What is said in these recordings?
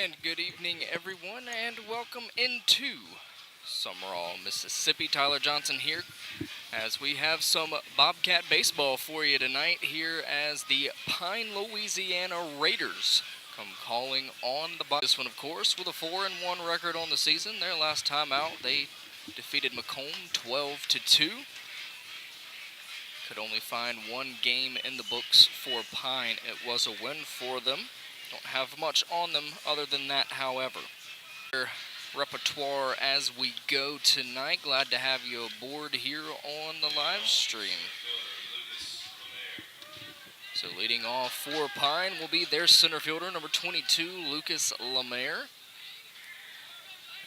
And good evening, everyone, and welcome into Sumrall, Mississippi. Tyler Johnson here, as we have some Bobcat baseball for you tonight here as the Pine, Louisiana Raiders come calling on the Bobcats. This one, of course, with a 4-1 record on the season. Their last time out, they defeated Macomb 12-2. Could only find one game in the books for Pine. It was a win for them. Don't have much on them other than that, however. Their repertoire as we go tonight. Glad to have you aboard here on the live stream. So leading off for Pine will be their center fielder, number 22, Lucas Lemaire.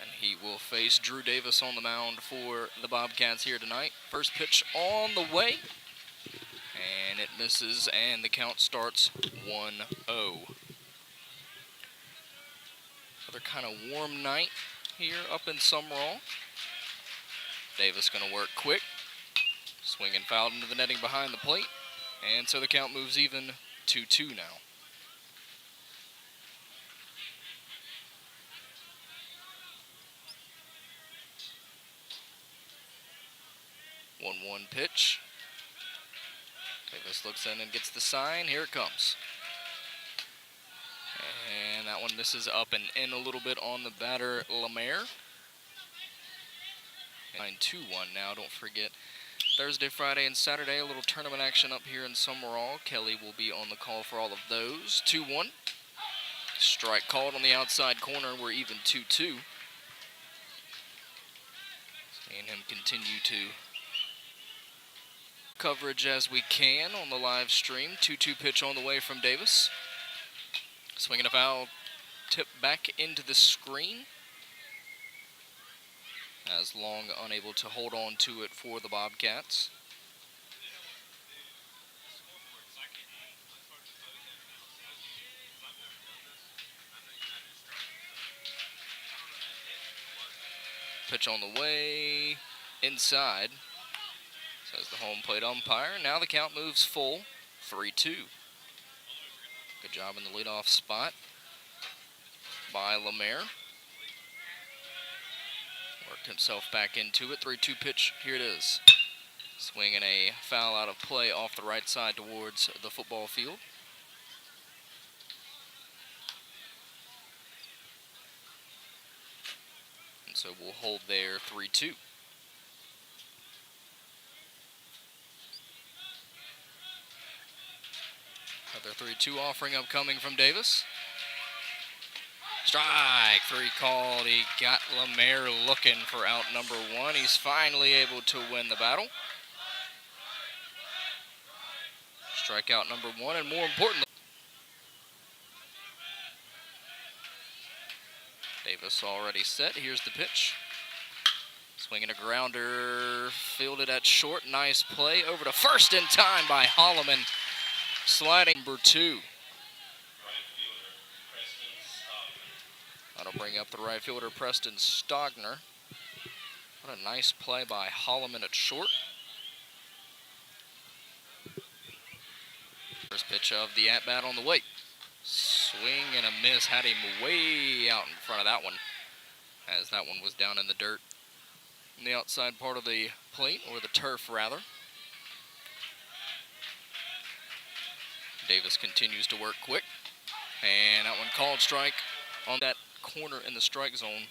And he will face Drew Davis on the mound for the Bobcats here tonight. First pitch on the way. And it misses, and the count starts 1-0. Another kind of warm night here up in Sumrall. Davis going to work quick. Swing and fouled into the netting behind the plate. And so the count moves even 2-2 now. 1-1 pitch. Davis looks in and gets the sign. Here it comes. And that one misses up and in a little bit on the batter, Lemaire. 2-1 now, don't forget. Thursday, Friday, and Saturday, a little tournament action up here in Sumrall. Kelly will be on the call for all of those. 2-1. Strike called on the outside corner. We're even 2-2. Seeing him continue to coverage as we can on the live stream. 2-2 pitch on the way from Davis. Swinging a foul, tip back into the screen. As Long unable to hold on to it for the Bobcats. Pitch on the way, inside, says the home plate umpire. Now the count moves full, 3-2. Good job in the leadoff spot by Lemaire. Worked himself back into it. 3-2 pitch. Here it is. Swinging a foul out of play off the right side towards the football field. And so we'll hold there 3-2. Another 3-2 offering upcoming from Davis. Strike, 3 called. He got Lemaire looking for out number 1. He's finally able to win the battle. Strikeout number 1, and more importantly, Davis already set. Here's the pitch. Swinging a grounder, fielded at short. Nice play over to first in time by Holloman. Sliding number 2. That'll bring up the right fielder, Preston Stogner. What a nice play by Holloman at short. First pitch of the at-bat on the way. Swing and a miss. Had him way out in front of that one, as that one was down in the dirt in the outside part of the plate, or the turf rather. Davis continues to work quick, and that one called strike on that corner in the strike zone,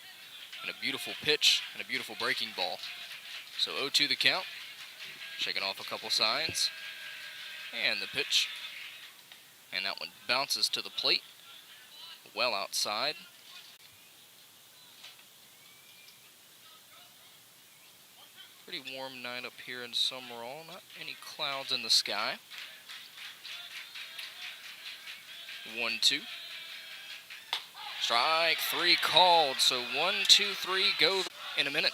and a beautiful pitch and a beautiful breaking ball. So 0-2 the count, shaking off a couple signs, and the pitch, and that one bounces to the plate, well outside. Pretty warm night up here in Sumrall, not any clouds in the sky. 1-2. Strike, 3 called. So 1, 2, 3 go in a minute.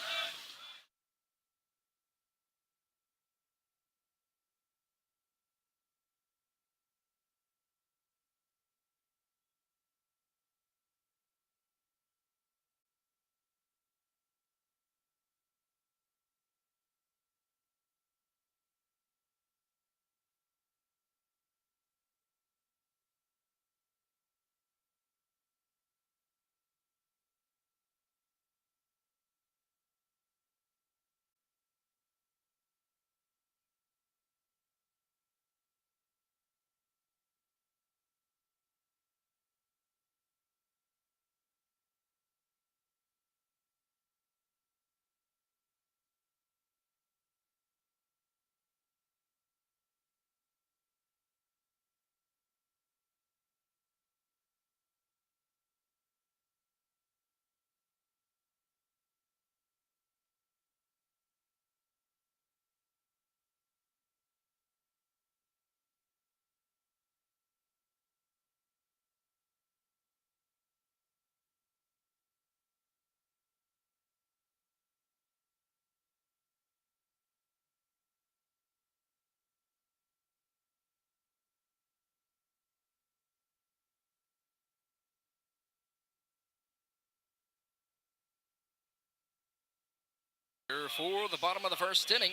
For the bottom of the first inning,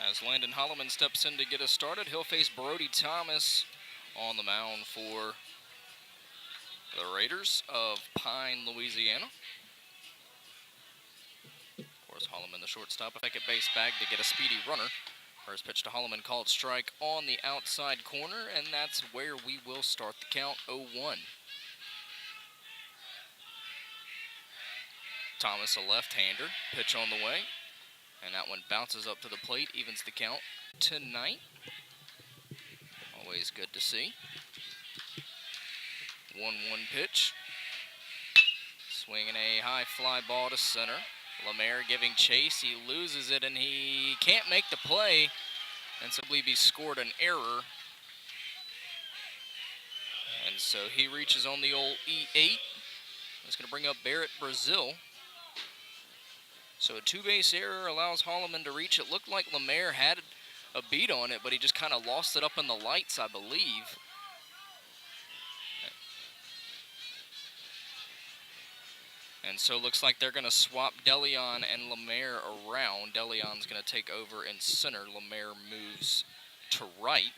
as Landon Holloman steps in to get us started, he'll face Brody Thomas on the mound for the Raiders of Pine, Louisiana. Of course, Holloman, the shortstop, a second base bag to get a speedy runner. First pitch to Holloman, called strike on the outside corner, and that's where we will start the count, 0-1. Thomas, a left-hander, pitch on the way, and that one bounces up to the plate, evens the count tonight. Always good to see. 1-1 pitch. Swinging a high fly ball to center. Lemaire giving chase. He loses it, and he can't make the play, and so I believe he scored an error. And so he reaches on the old E8. That's going to bring up Barrett Brazil. So a two-base error allows Holloman to reach. It looked like Lemaire had a beat on it, but he just kind of lost it up in the lights, I believe. And so it looks like they're going to swap DeLeon and Lemaire around. DeLeon's going to take over in center. Lemaire moves to right.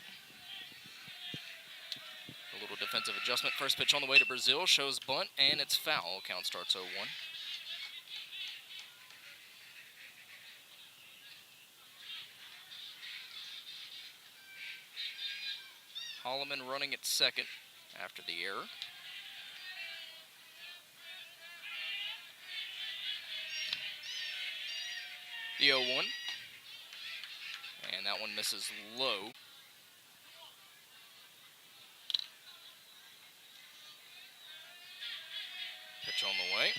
A little defensive adjustment. First pitch on the way to Brazil. Shows bunt, and it's foul. Count starts 0-1. Holloman running at second after the error. The 0-1. And that one misses low. Pitch on the way.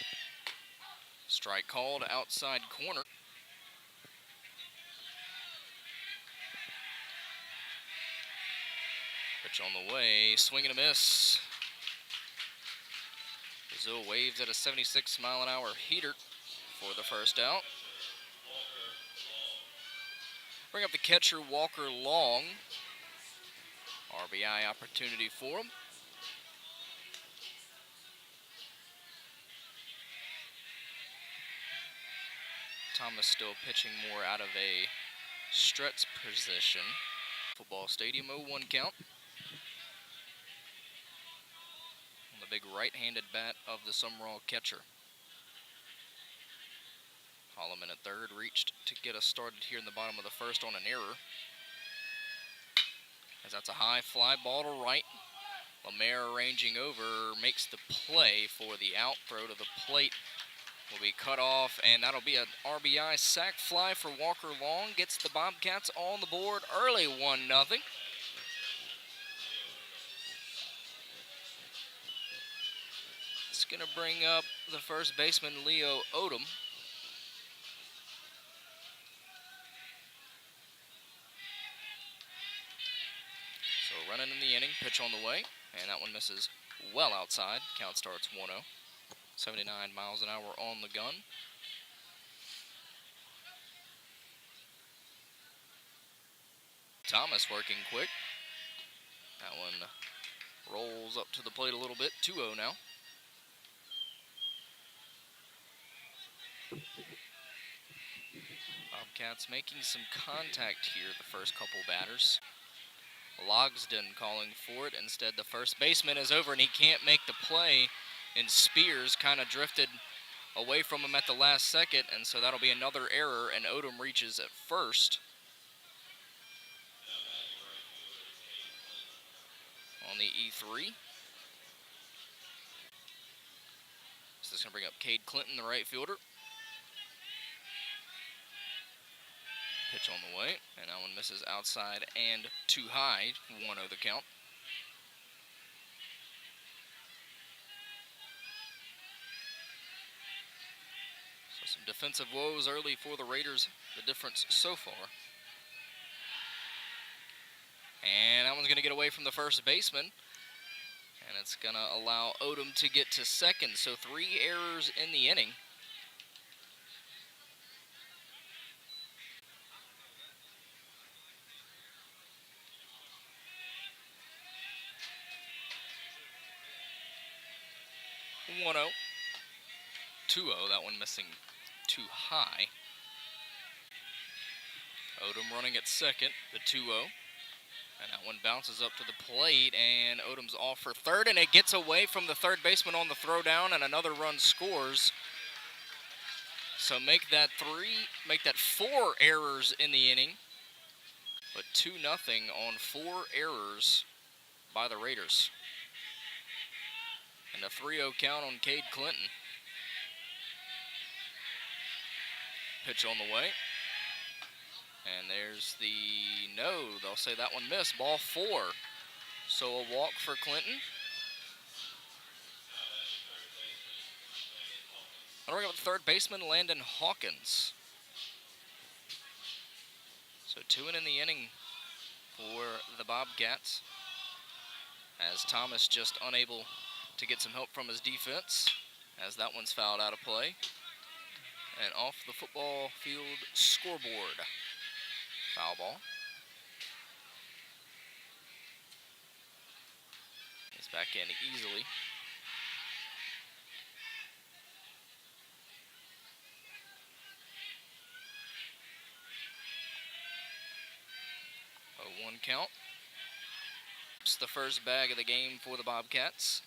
Strike called outside corner. Pitch on the way, swing and a miss. Brazil waves at a 76-mile-an-hour heater for the first out. Bring up the catcher, Walker Long. RBI opportunity for him. Thomas still pitching more out of a stretch position. Football stadium, 0-1 count. On the big right-handed bat of the Sumrall catcher. Holloman at third reached to get us started here in the bottom of the first on an error. As that's a high fly ball to right. Lemaire arranging over, makes the play for the out. Throw to the plate will be cut off, and that'll be an RBI sac fly for Walker Long. Gets the Bobcats on the board early, 1-0. It's going to bring up the first baseman, Leo Odom. So running in the inning, pitch on the way, and that one misses well outside. Count starts 1-0. 79 miles an hour on the gun. Thomas working quick. That one rolls up to the plate a little bit. 2-0 now. Bobcats making some contact here, the first couple batters. Logsdon calling for it. Instead, the first baseman is over, and he can't make the play. And Spears kind of drifted away from him at the last second, and so that'll be another error, and Odom reaches at first. On the E3. So this is going to bring up Cade Clinton, the right fielder. Pitch on the way, and that one misses outside and too high. 1-0 the count. So some defensive woes early for the Raiders, the difference so far. And that one's going to get away from the first baseman. And it's going to allow Odom to get to second. So 3 errors in the inning. 2-0. That one missing too high. Odom running at second, the 2-0. And that one bounces up to the plate, and Odom's off for third, and it gets away from the third baseman on the throw down, and another run scores. So make that 4 errors in the inning, but 2-0 on 4 errors by the Raiders. And a 3-0 count on Cade Clinton. Pitch on the way. And there's the no. They'll say that one missed. Ball 4. So a walk for Clinton. I'll bring up the third baseman, Landon Hawkins. So 2 in the inning for the Bobcats, as Thomas just unable to get some help from his defense, as that one's fouled out of play and off the football field scoreboard. Foul ball. He's back in easily. A 1 count. It's the first bag of the game for the Bobcats.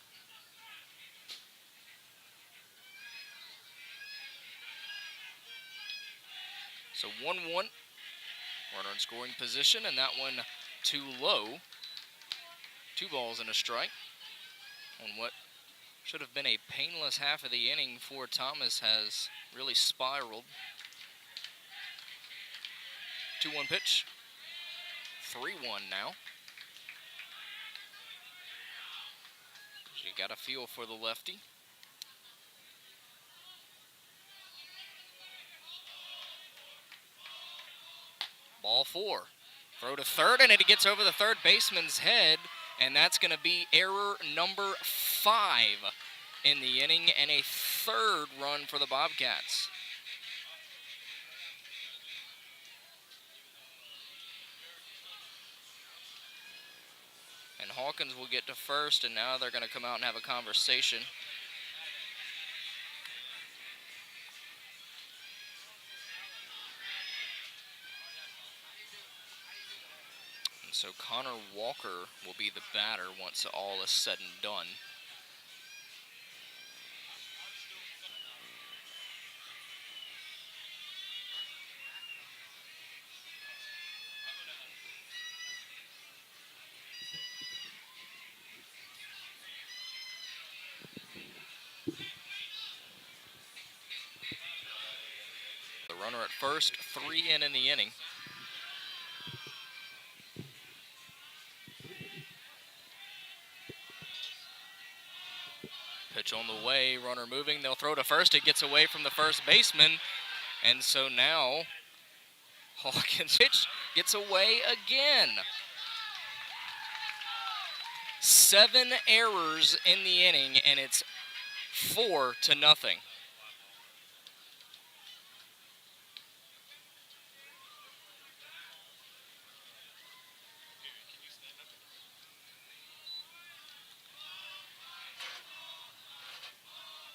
So 1-1. Runner in scoring position, and that one too low. 2 balls and a strike on what should have been a painless half of the inning for Thomas has really spiraled. 2-1 pitch. 3-1 now. You got a feel for the lefty. Ball 4. Throw to third, and it gets over the third baseman's head, and that's going to be error number 5 in the inning, and a 3rd run for the Bobcats. And Hawkins will get to first, and now they're going to come out and have a conversation. And so Connor Walker will be the batter once all is said and done. The runner at first, 3 in the inning. Pitch on the way, runner moving. They'll throw to first. It gets away from the first baseman. And so now Hawkins' pitch gets away again. 7 errors in the inning, and it's 4-0.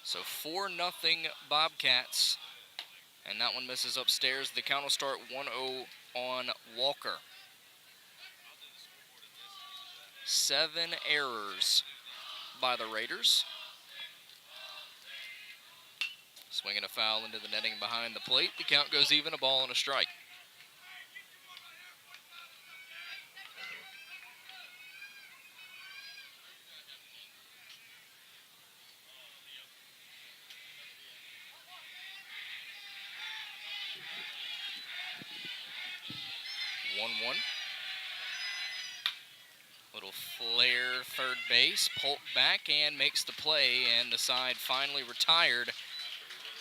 So 4-0 Bobcats, and that one misses upstairs. The count will start 1-0 on Walker. 7 errors by the Raiders. Swinging a foul into the netting behind the plate. The count goes even, a ball and a strike. Little flare third base, Polk back and makes the play, and the side finally retired,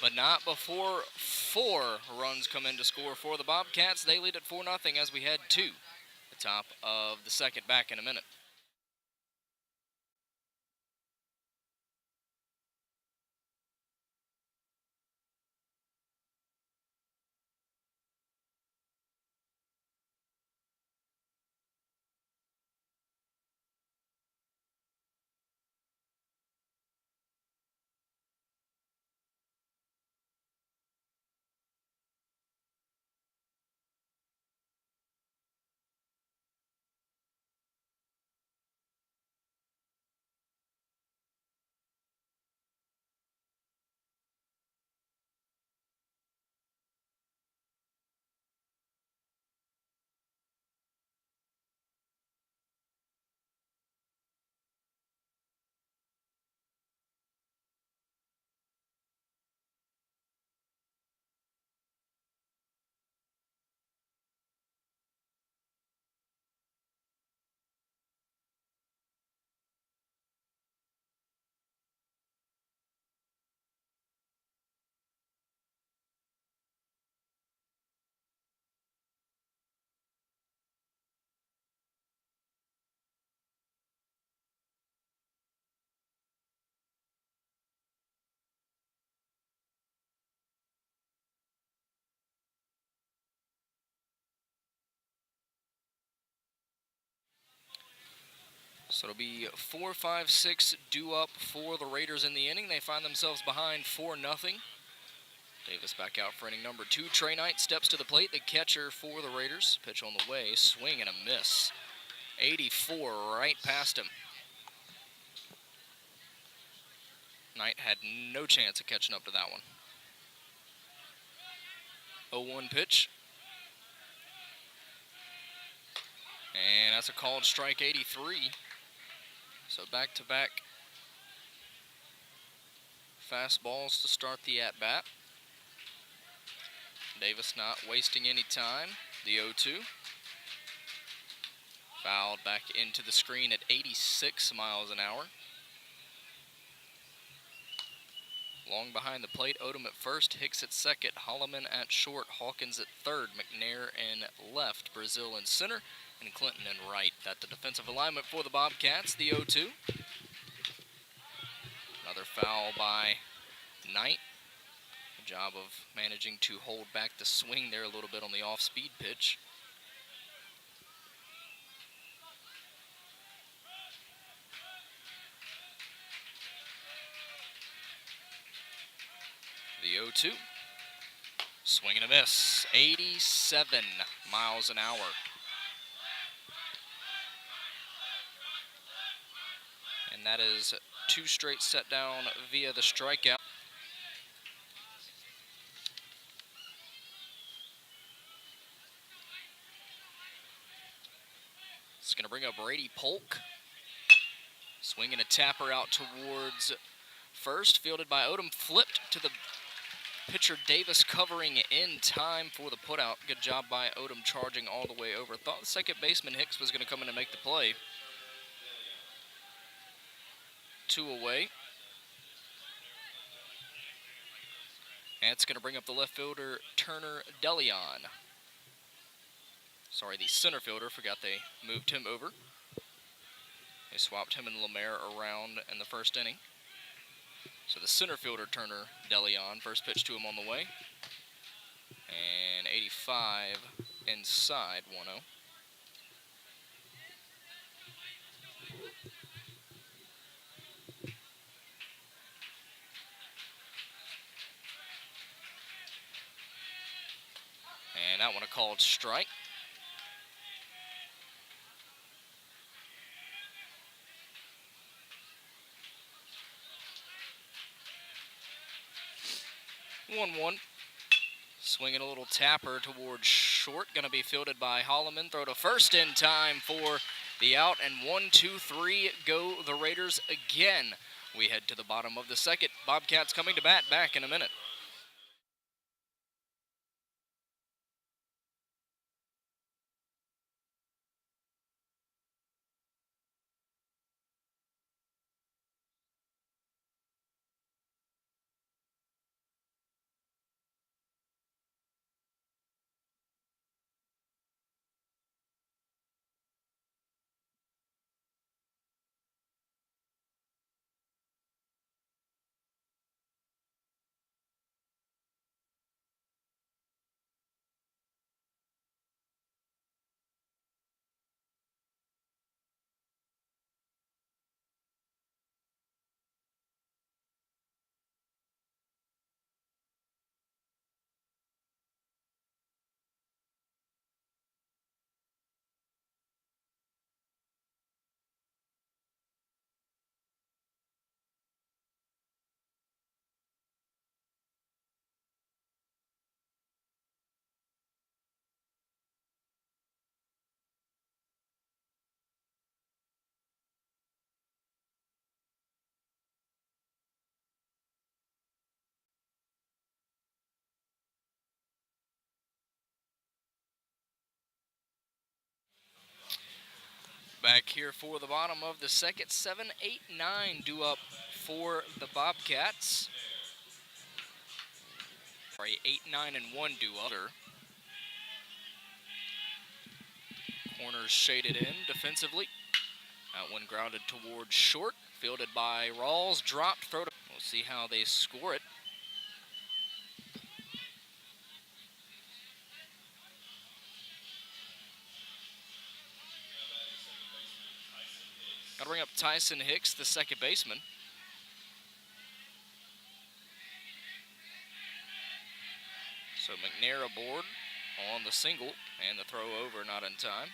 but not before 4 runs come in to score for the Bobcats. They lead at 4-0 as we head to the top of the second. Back in a minute. So it'll be 4-5-6 due up for the Raiders in the inning. They find themselves behind 4-0. Davis back out for inning number 2. Trey Knight steps to the plate, the catcher for the Raiders. Pitch on the way, swing and a miss. 84 right past him. Knight had no chance of catching up to that one. 0-1 pitch. And that's a called strike, 83. So back-to-back fastballs to start the at-bat. Davis not wasting any time. The 0-2. Fouled back into the screen at 86 miles an hour. Long behind the plate, Odom at first, Hicks at second, Holloman at short, Hawkins at third, McNair in left, Brazil in center, and Clinton in right. That's the defensive alignment for the Bobcats, the 0-2. Another foul by Knight. Good job of managing to hold back the swing there a little bit on the off-speed pitch. The 0-2. Swing and a miss. 87 miles an hour. And that is 2 straight set down via the strikeout. It's going to bring up Brady Polk. Swinging a tapper out towards first, fielded by Odom, flipped to the pitcher Davis, covering in time for the putout. Good job by Odom, charging all the way over. Thought the second baseman Hicks was going to come in and make the play. 2 away. And it's going to bring up the left fielder, Turner DeLeon. Sorry, the center fielder. Forgot they moved him over. They swapped him and Lemaire around in the first inning. So the center fielder, Turner DeLeon, first pitch to him on the way. And 85 inside, 1-0. And that one a called strike. One. Swinging a little tapper towards short. Going to be fielded by Holloman. Throw to first in time for the out. And 1, 2, 3 go the Raiders again. We head to the bottom of the second. Bobcats coming to bat, back in a minute. Back here for the bottom of the second. 7, 8, 9 due up for the Bobcats. Sorry, 8, 9, and 1 due up. Corners shaded in defensively. That one grounded towards short. Fielded by Rawls. Dropped. Throw to. We'll see how they score it. Got That'll bring up Tyson Hicks, the second baseman. So McNair aboard on the single, and the throw over not in time.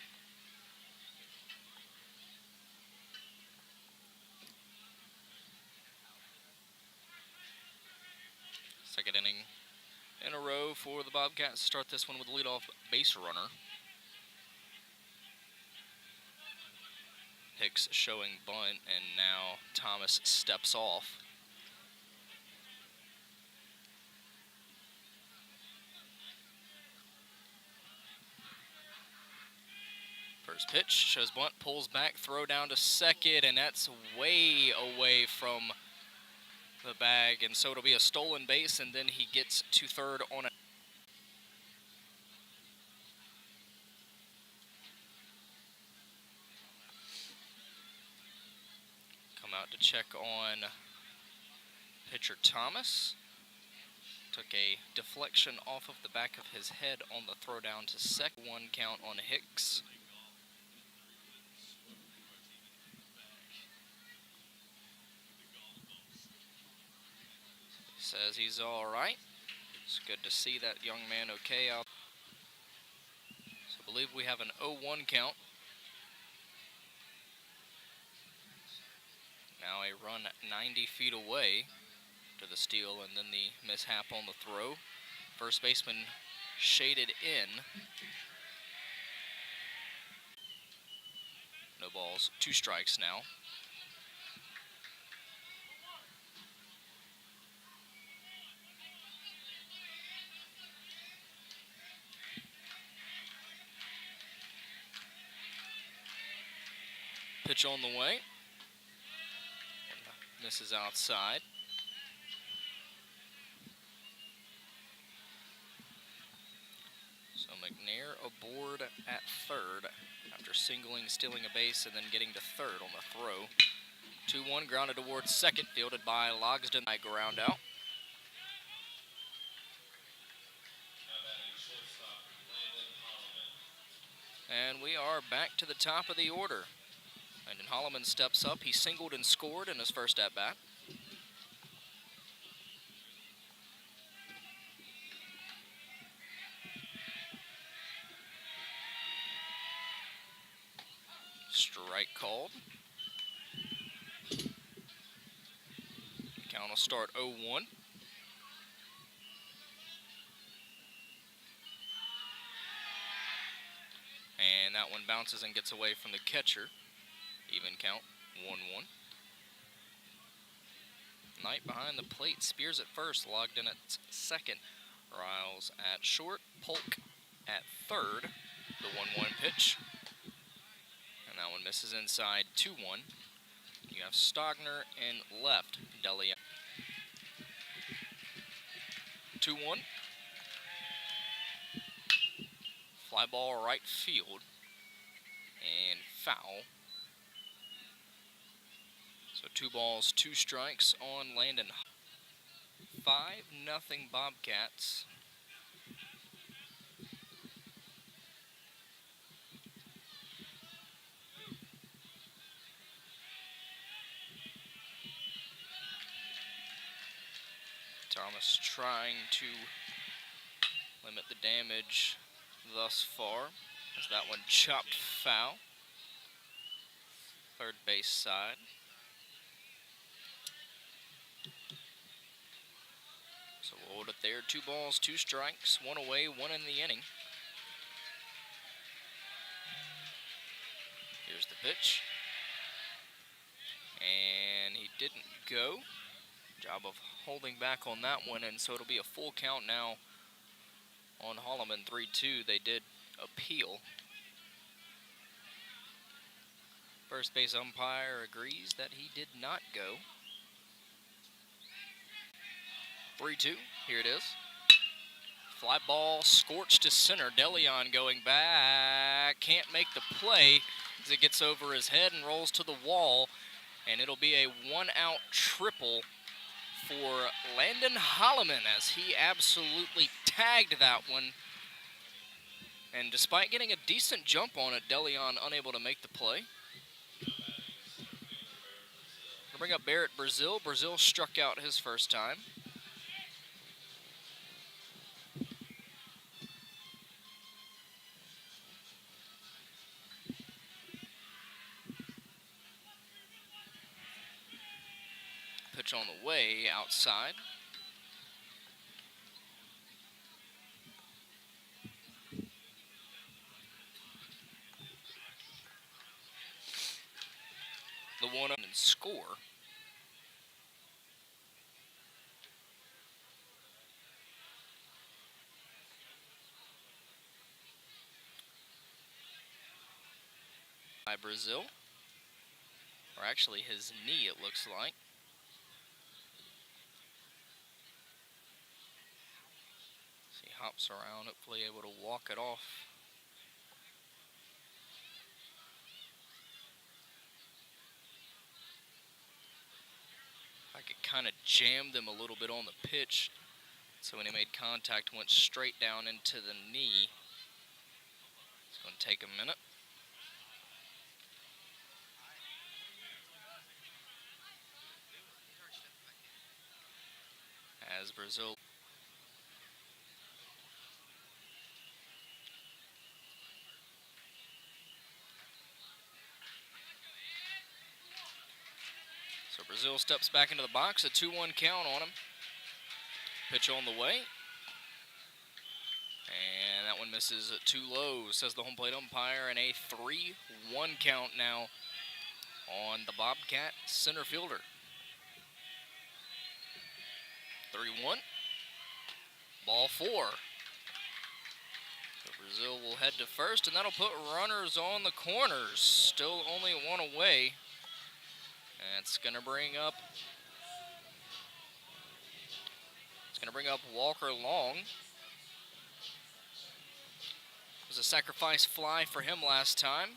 Second inning in a row for the Bobcats. Start this one with a leadoff base runner. Hicks showing bunt, and now Thomas steps off. First pitch, shows bunt, pulls back, throw down to second, and that's way away from the bag, and so it'll be a stolen base, and then he gets to third on it. Come out to check on pitcher Thomas. Took a deflection off of the back of his head on the throw down to second. 1 count on Hicks. Says he's all right. It's good to see that young man okay out. So I believe we have an 0-1 count. Now a run 90 feet away to the steal, and then the mishap on the throw. First baseman shaded in. No balls, 2 strikes now. Pitch on the way. Misses outside. So McNair aboard at third after singling, stealing a base, and then getting to third on the throw. 2-1 grounded towards second, fielded by Logsdon. Ground out. And we are back to the top of the order. And then Holloman steps up. He singled and scored in his first at-bat. Strike called. Count will start 0-1. And that one bounces and gets away from the catcher. Even count, 1-1. Knight behind the plate, Spears at first, Logged in at second. Riles at short, Polk at third. The 1-1 pitch. And that one misses inside, 2-1. You have Stogner in left, Delia. 2-1. Fly ball right field. And foul. So 2 balls, 2 strikes on Landon. 5-0 Bobcats. Thomas trying to limit the damage thus far, as that one chopped foul. Third base side. So we'll hold it there. 2 balls, 2 strikes, 1 away, 1 in the inning. Here's the pitch. And he didn't go. Job of holding back on that one, and so it'll be a full count now on Holloman. 3-2. They did appeal. First base umpire agrees that he did not go. 3-2, here it is. Fly ball scorched to center. DeLeon going back. Can't make the play as it gets over his head and rolls to the wall. And it'll be a 1-out triple for Landon Holloman as he absolutely tagged that one. And despite getting a decent jump on it, DeLeon unable to make the play. Bring up Barrett Brazil. Brazil struck out his first time. Pitch on the way outside. The 1-0 and score. By Brazil. Or actually his knee, it looks like. He hops around, hopefully able to walk it off. I could kind of jammed him a little bit on the pitch, so when he made contact, went straight down into the knee. It's going to take a minute. As Brazil Brazil steps back into the box, a 2-1 count on him. Pitch on the way. And that one misses too low, says the home plate umpire, and a 3-1 count now on the Bobcat center fielder. 3-1. Ball 4. So Brazil will head to first, and that'll put runners on the corners. Still only one away. It's going to bring up Walker Long. It was a sacrifice fly for him last time,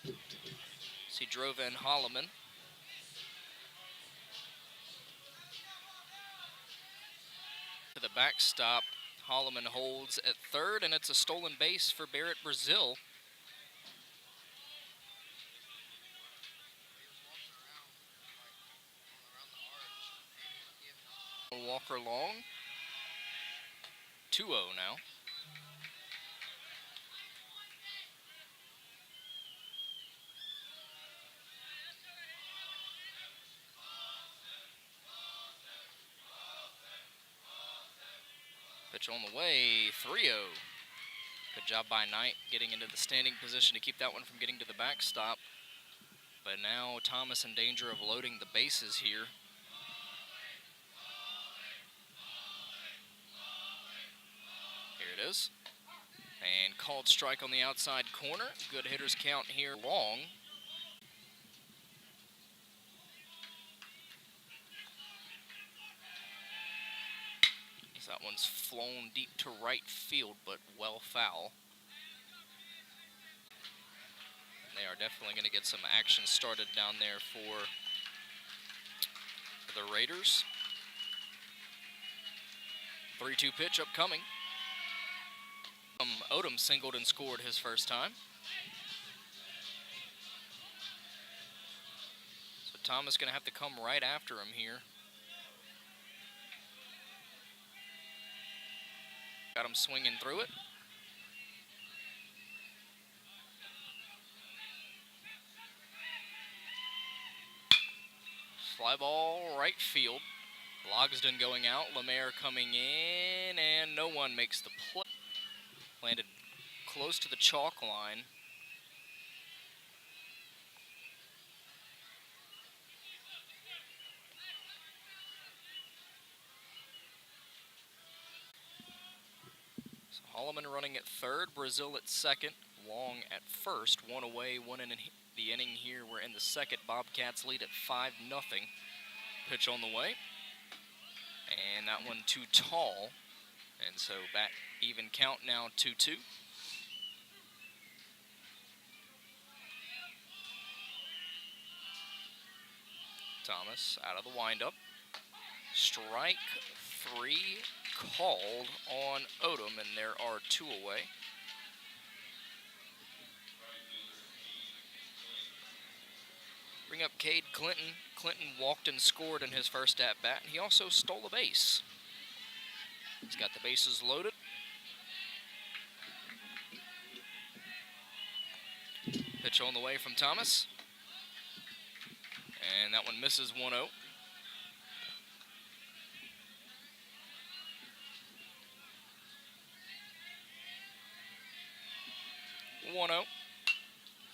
as he drove in Holloman. To the backstop, Holloman holds at third, and it's a stolen base for Barrett Brazil. Walker Long, 2-0 now. Pitch on the way, 3-0. Good job by Knight getting into the standing position to keep that one from getting to the backstop. But now Thomas in danger of loading the bases here. Here it is. And called strike on the outside corner. Good hitters count here. Long. That one's flown deep to right field, but well foul. And they are definitely going to get some action started down there for the Raiders. 3-2 pitch upcoming. Odom singled and scored his first time. So Thomas going to have to come right after him here. Got him swinging through it. Fly ball right field. Logsdon going out. Lemaire coming in, and no one makes the play. Landed close to the chalk line. Holloman running at third, Brazil at second, Long at first. One away, one in the inning here. We're in the second. Bobcats lead at 5-0. Pitch on the way. And that one too tall. And so back even count now, 2-2. Thomas out of the windup. Strike 3 called on Odom, and there are 2 away. bring up Cade Clinton. Clinton walked and scored in his first at-bat. He also stole a base. He's got the bases loaded. Pitch on the way from Thomas. And that one misses 1-0.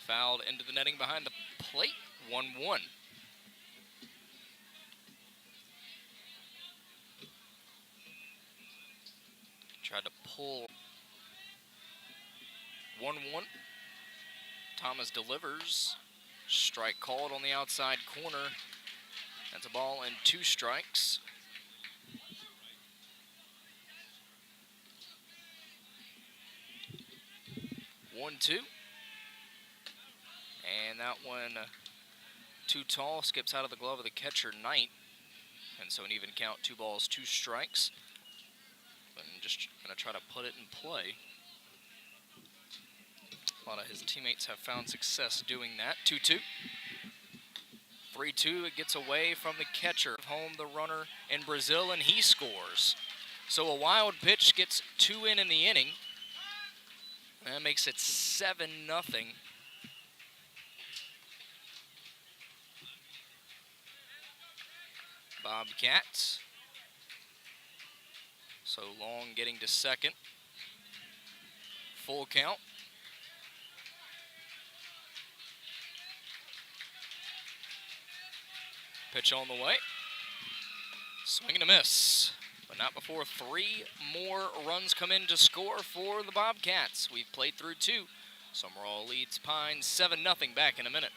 Fouled into the netting behind the plate. 1-1. Tried to pull. 1-1. Thomas delivers. Strike called on the outside corner. That's a ball and 2 strikes. One, 2. And that one too tall, skips out of the glove of the catcher, Knight. And so an even count, 2 balls, 2 strikes. And just going to try to put it in play. A lot of his teammates have found success doing that. 2-2. 3-2, it gets away from the catcher. Home the runner in Brazil, and he scores. So a wild pitch gets 2 in the inning. That makes it 7-0. Bobcats. So Long getting to second. Full count. Pitch on the way. Swing and a miss. But not before 3 more runs come in to score for the Bobcats. We've played through 2. Sumrall leads Pines 7-0. Back in a minute.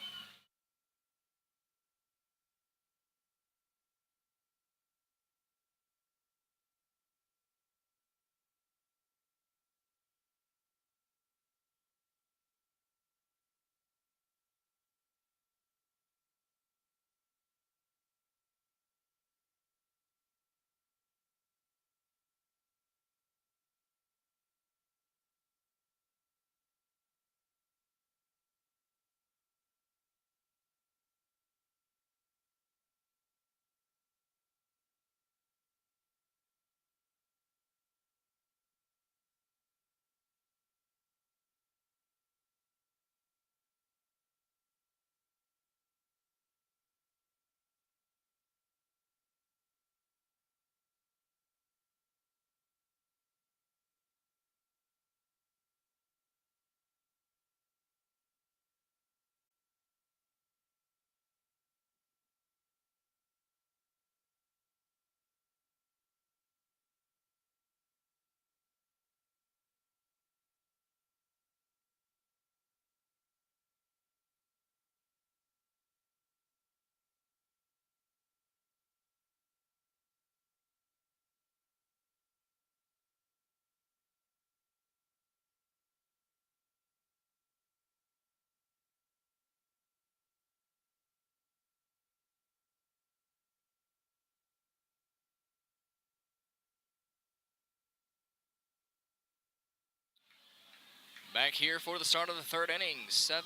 Back here for the start of the 3rd inning. 7-0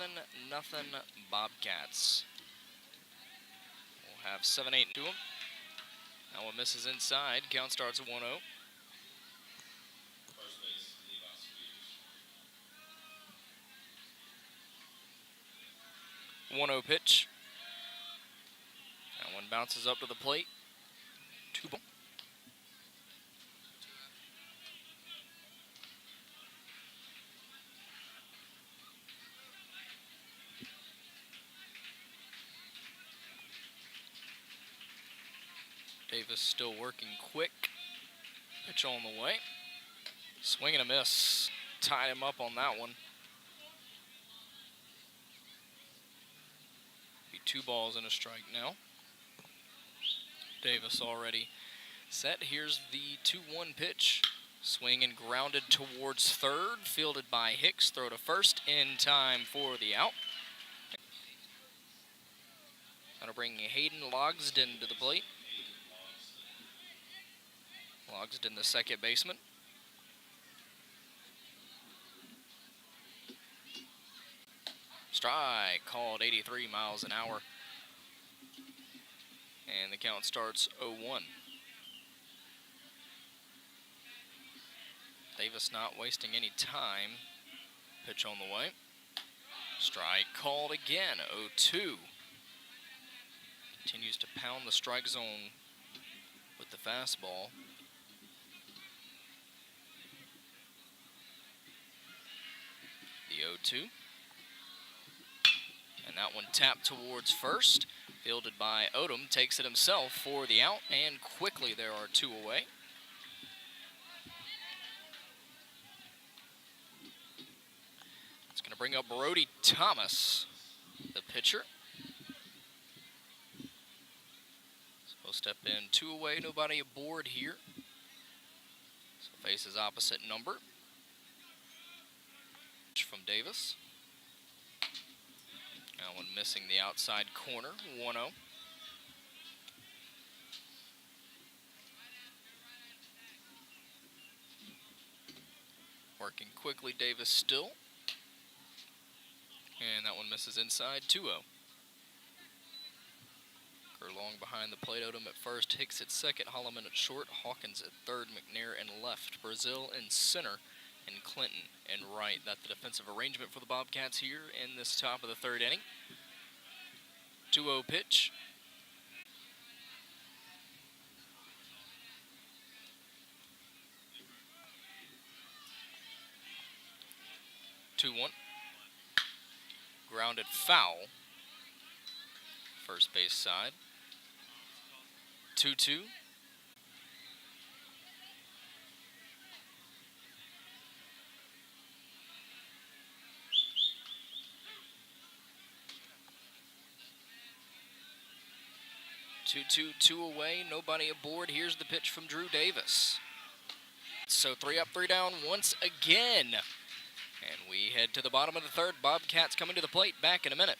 Bobcats. We'll have 7-8 to them. That one misses inside. Count starts at 1-0. One-0 pitch. That one bounces up to the plate. 2 balls. Davis still working quick. Pitch on the way. Swing and a miss. Tied him up on that one. Be 2 balls and a strike now. Davis already set. Here's the 2-1 pitch. Swing and grounded towards third. Fielded by Hicks. Throw to first in time for the out. That'll bring Hayden Logsden to the plate. Logsden, the second baseman. Strike called 83 miles an hour. And the count starts 0-1. Davis not wasting any time. Pitch on the way. Strike called again, 0-2. Continues to pound the strike zone with the fastball. The 0-2. And that one tapped towards first. Fielded by Odom, takes it himself for the out, and quickly there are two away. It's going to bring up Brody Thomas, the pitcher. So he'll step in, two away, nobody aboard here. So faces opposite number. From Davis. That one missing the outside corner, 1-0. Working quickly, Davis still. And that one misses inside, 2-0. Long behind the plate, Odom at first, Hicks at second, Holloman at short, Hawkins at third, McNair in left, Brazil in center, and Clinton in right. That's the defensive arrangement for the Bobcats here in this top of the third inning. 2-0 pitch. Grounded foul. First base side. 2-2. Two away, nobody aboard. Here's the pitch from Drew Davis. So 3 up, 3 down once again. And we head to the bottom of the third. Bobcats coming to the plate. Back in a minute.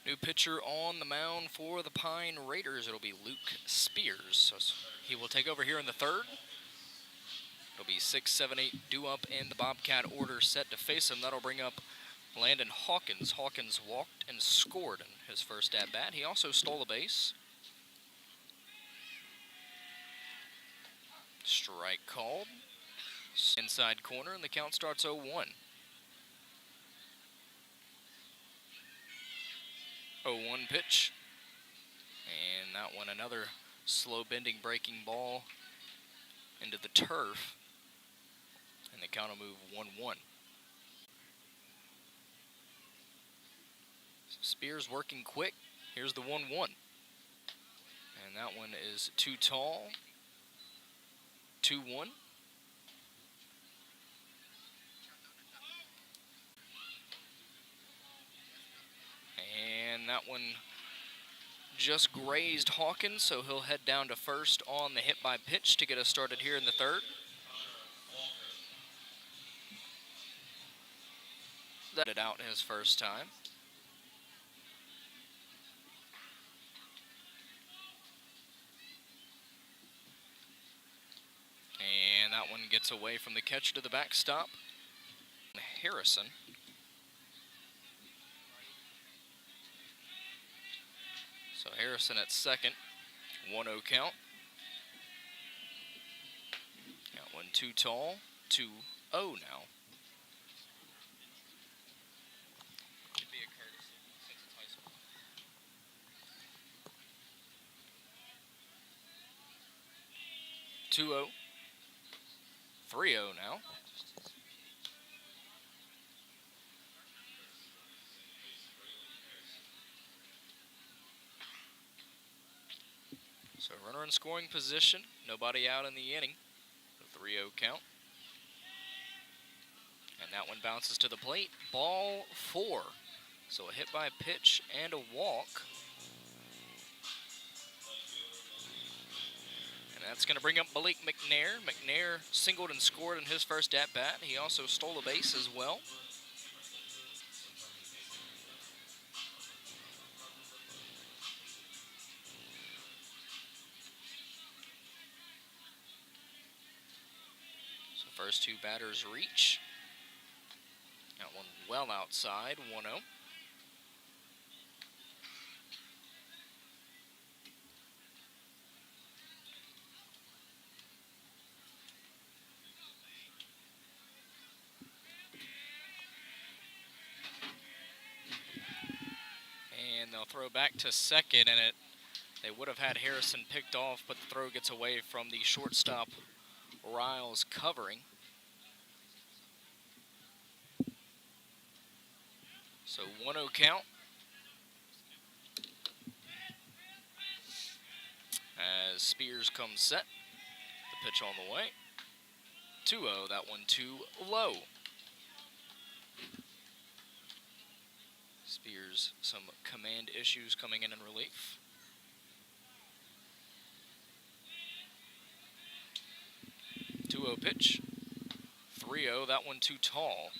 New pitcher on the mound for the Pine Raiders. It'll be Luke Spears. So he will take over here in the third. It'll be 6, 7, 8 due up in the Bobcat order set to face him. That'll bring up Landon Hawkins. Hawkins walked and scored in his first at-bat. He also stole a base. Strike called. Inside corner, and the count starts 0-1. 0-1 pitch. And that one, another slow bending breaking ball into the turf. And the count will move 1-1. So Spears working quick. Here's the 1-1. And that one is too tall. 2-1. and that one just grazed Hawkins, so he'll head down to first on the hit by pitch to get us started here in the third. That it out his first time. And that one gets away from the catcher to the backstop. Harrison. So Harrison at second. 1-0 count. Got one too tall. 2-0 now. 2-0. 3-0 now. So runner in scoring position. Nobody out in the inning. The 3-0 count. And that one bounces to the plate. Ball 4. So a hit by pitch and a walk. And that's going to bring up Malik McNair. McNair singled and scored in his first at-bat. He also stole a base as well. So first two batters reach. That one well outside, 1-0. And they'll throw back to second, and they would have had Harrison picked off, but the throw gets away from the shortstop, Riles, covering. So 1-0 count. As Spears comes set, the pitch on the way. 2-0, that one too low. Spears, some command issues coming in relief. Pitch. 3-0, that one too tall.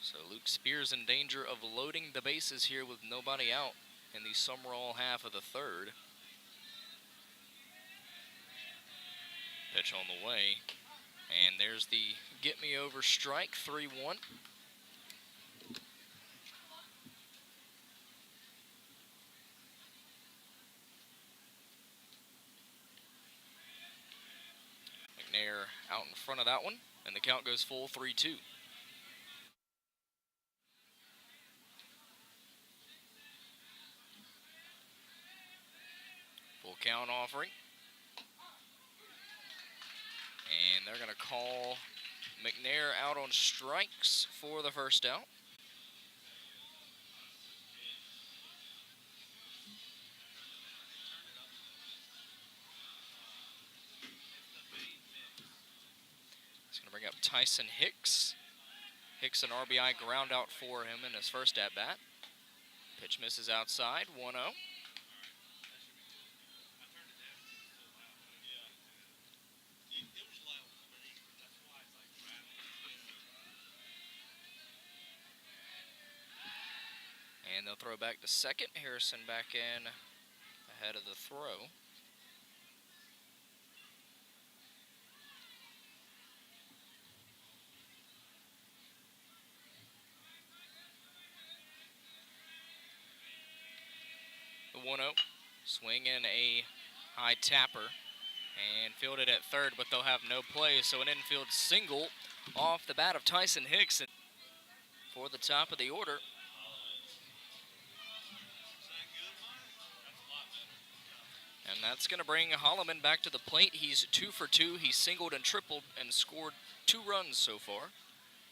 So Luke Spears in danger of loading the bases here with nobody out in the Sumrall half of the third. Pitch on the way. And there's the get me over strike, 3-1. McNair out in front of that one, and the count goes full, 3-2. Full count offering. And they're going to call McNair out on strikes for the first out. It's going to bring up Tyson Hicks. Hicks an RBI ground out for him in his first at-bat. Pitch misses outside, 1-0. And they'll throw back to second. Harrison back in ahead of the throw. The 1-0. Swing in a high tapper and fielded at third, but they'll have no play. So an infield single off the bat of Tyson Hicks for the top of the order. And that's going to bring Holloman back to the plate. He's 2 for 2. He singled and tripled and scored 2 runs so far.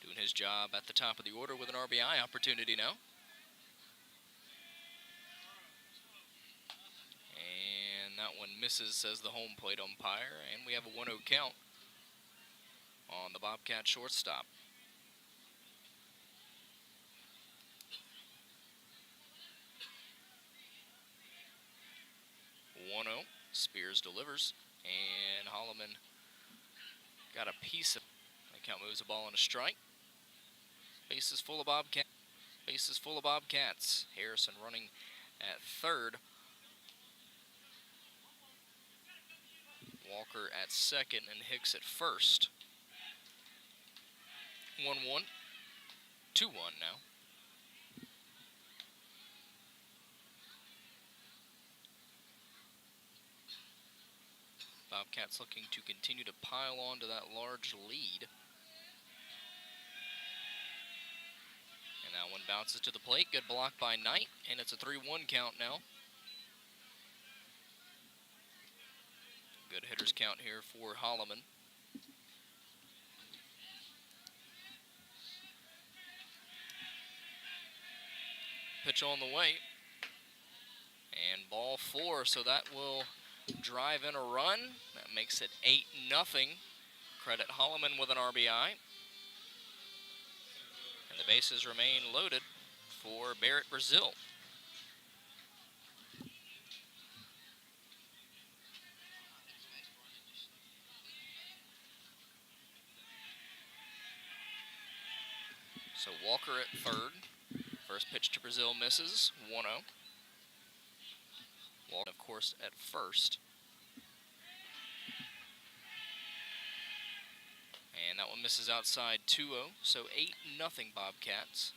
Doing his job at the top of the order with an RBI opportunity now. And that one misses, says the home plate umpire. And we have a 1-0 count on the Bobcat shortstop. Spears delivers, and Holloman got a piece of it. The count moves the ball on a strike. Bases full of Bobcats. Bases full of Bobcats. Harrison running at third. Walker at second and Hicks at first. 1-1. 2-1 now. Bobcats looking to continue to pile on to that large lead. And that one bounces to the plate. Good block by Knight, and it's a 3-1 count now. Good hitters count here for Holloman. Pitch on the way. And ball 4, so that will drive in a run. That makes it 8-0. Credit Holloman with an RBI. And the bases remain loaded for Barrett Brazil. So Walker at third. First pitch to Brazil misses, 1-0. Walker, of course, at first. And that one misses outside, 2-0. So 8-0 Bobcats.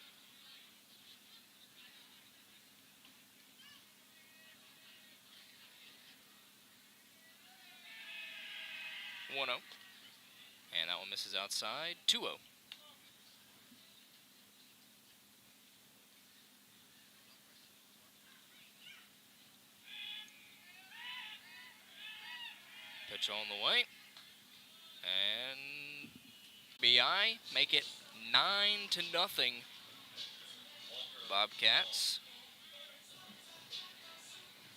And that one misses outside, 2-0. Pitch on the way. And BI make it 9-0 Bobcats.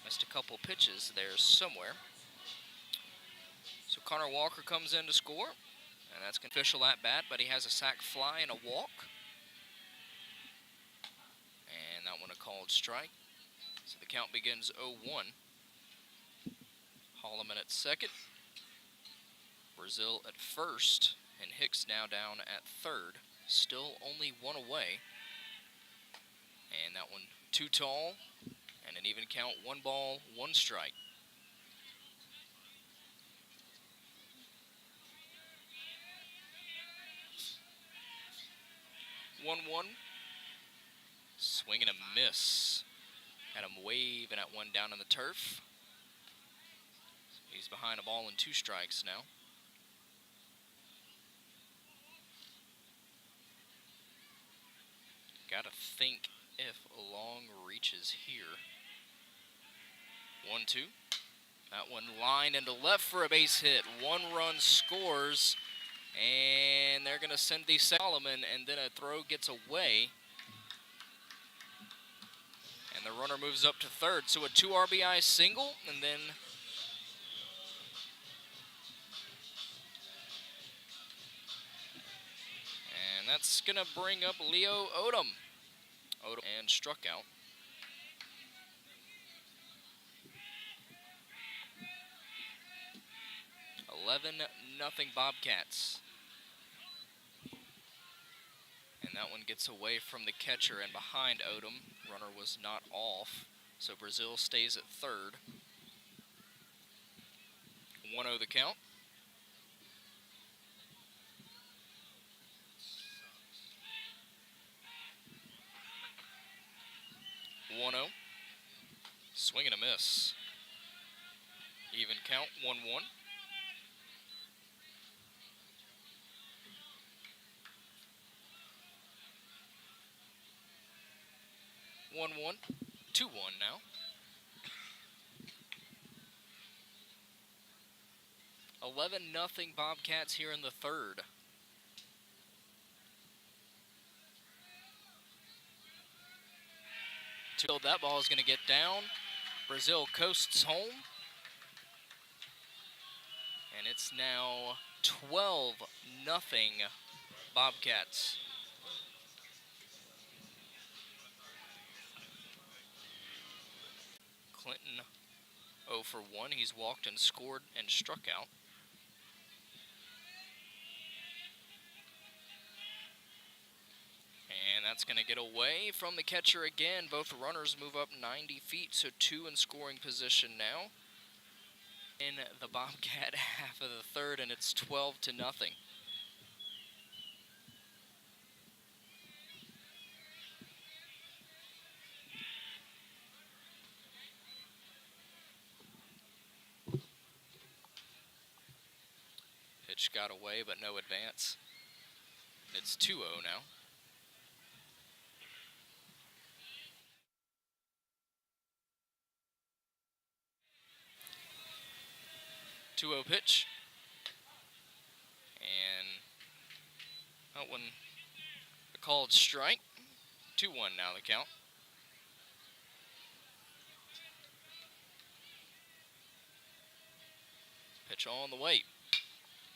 Missed a couple pitches there somewhere. So Connor Walker comes in to score, and that's an official at bat, but he has a sac fly and a walk. And that one a called strike. So the count begins 0-1. Holloman at second. Brazil at first, and Hicks now down at third. Still only one away. And that one too tall, and an even count, 1 ball, 1 strike. Swing and a miss. Had him waving at one down on the turf. He's behind a ball and 2 strikes now. Gotta think if Long reaches here. 1-2. That one lined into left for a base hit. 1 run scores. And they're going to send the Solomon, and then a throw gets away. And the runner moves up to third. So a 2 RBI single, and then that's going to bring up Leo Odom. And struck out. Nothing Bobcats. And that one gets away from the catcher and behind Odom. Runner was not off. So Brazil stays at third. 1-0 the count. Swing and a miss. Even count, 1-1. 1-1, 2-1 now. 11-0 Bobcats here in the third. That ball is going to get down. Brazil coasts home. And it's now 12-0 Bobcats. Clinton 0 for 1. He's walked and scored and struck out. And that's going to get away from the catcher again. Both runners move up 90 feet, so 2 in scoring position now. In the Bobcat half of the third, and it's 12-0. Pitch got away, but no advance. It's 2-0 now. Two-0 pitch. And that one, a called strike. 2-1 now the count. Pitch on the way.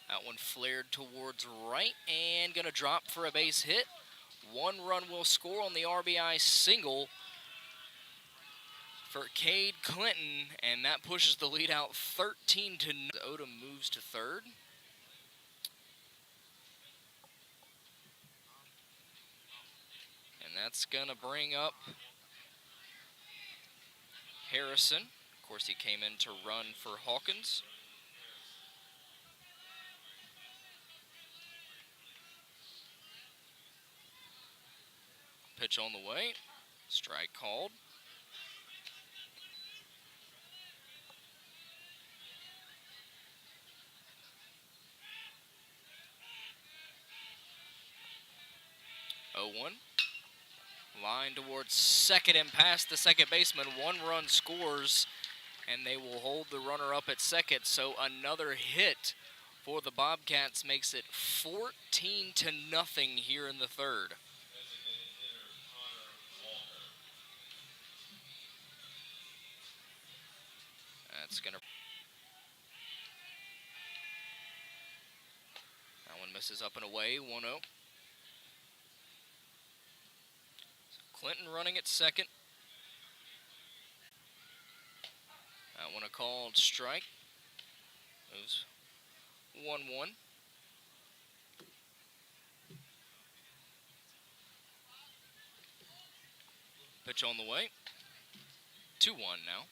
That one flared towards right and going to drop for a base hit. 1 run will score on the RBI single for Cade Clinton, and that pushes the lead out 13-0. Odom moves to third. And that's going to bring up Harrison. Of course, he came in to run for Hawkins. Pitch on the way. Strike called. Oh, 1. Line towards second and past the second baseman. 1 run scores, and they will hold the runner up at second. So another hit for the Bobcats makes it 14-0 here in the third. That's going to... That one misses up and away, 1-0. Clinton running at second. That one a called strike. Moves 1-1. Pitch on the way. 2-1 now.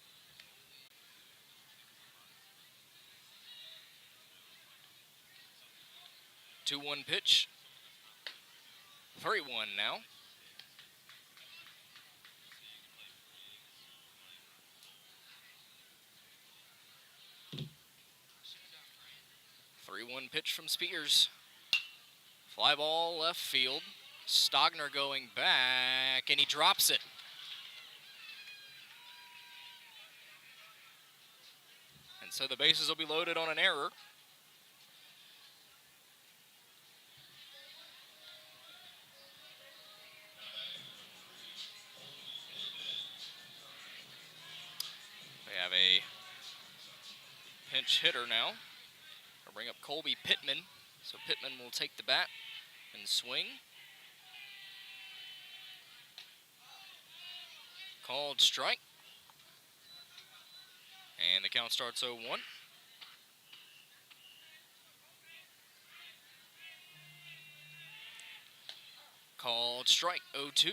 Two-one pitch. 3-1 now. Three-one pitch from Spears. Fly ball left field. Stogner going back, and he drops it. And so the bases will be loaded on an error. They have a pinch hitter now. I'll bring up Colby Pittman. So Pittman will take the bat and swing. Called strike. And the count starts 0-1. Called strike, 0-2.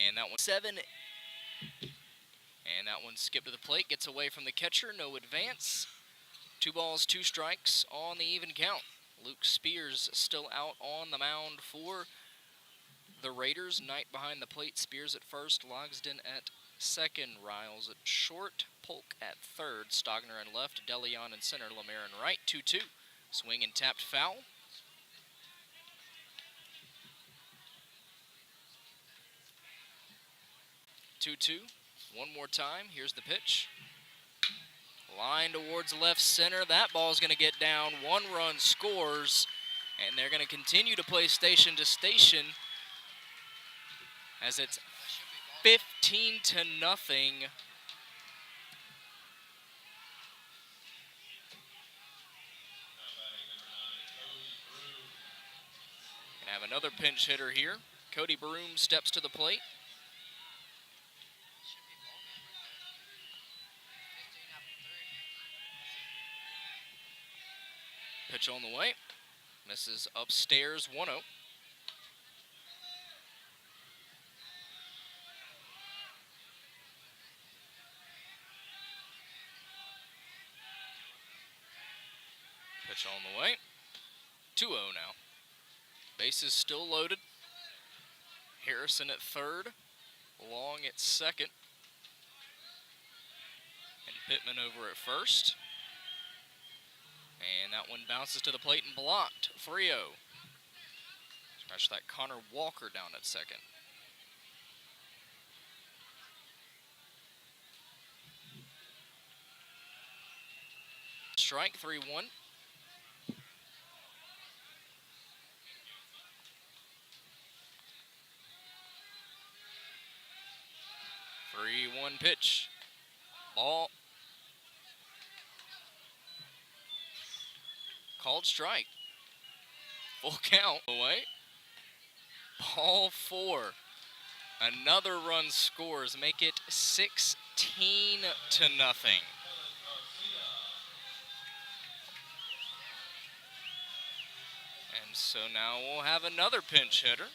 And that one 7. And that one skipped to the plate, gets away from the catcher, no advance. 2 balls, 2 strikes on the even count. Luke Spears still out on the mound for the Raiders. Knight behind the plate, Spears at first, Logsden at second, Riles at short, Polk at third, Stogner in left, DeLeon in center, Lemaire in right. 2-2. Swing and tapped foul. 2-2. One more time. Here's the pitch. Line towards left center. That ball's going to get down. 1 run scores, and they're going to continue to play station to station as it's 15-0. Another pinch hitter here. Cody Broom steps to the plate. Pitch on the way. Misses upstairs, 1-0. Pitch on the way. 2-0 now. Bases still loaded. Harrison at third. Long at second. And Pittman over at first. And that one bounces to the plate and blocked. 3-0. Scratch that Connor Walker down at second. Strike, 3-1. 3-1 pitch. Ball. Called strike. Full count away. Ball 4. Another run scores, make it 16-0. And so now we'll have another pinch hitter.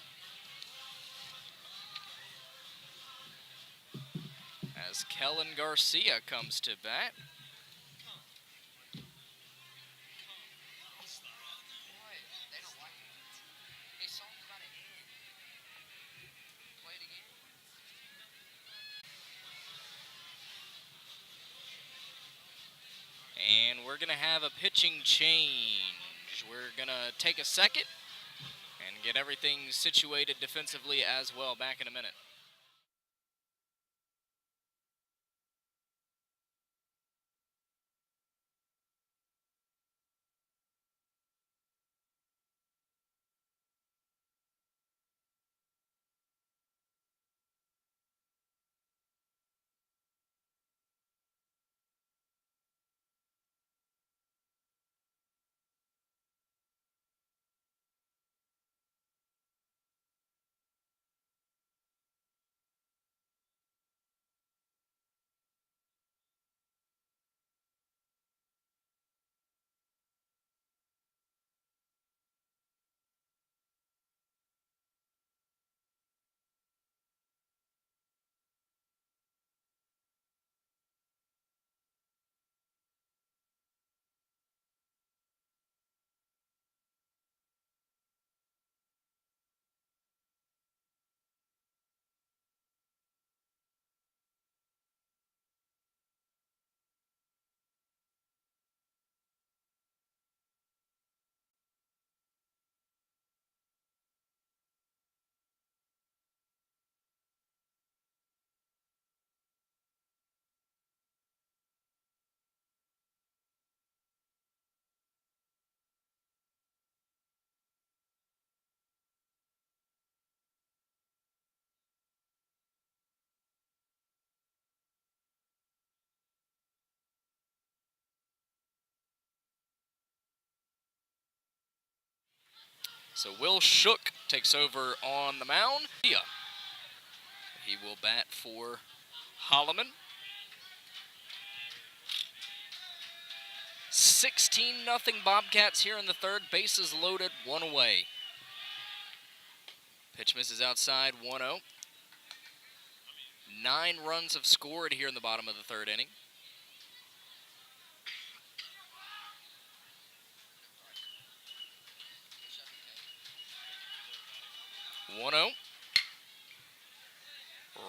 As Kellen Garcia comes to bat. And we're going to have a pitching change. We're going to take a second and get everything situated defensively as well. Back in a minute. So Will Shook takes over on the mound. He will bat for Holloman. 16-0 Bobcats here in the third. Bases loaded, 1 away. Pitch misses outside, 1-0. 9 runs have scored here in the bottom of the third inning. 1-0.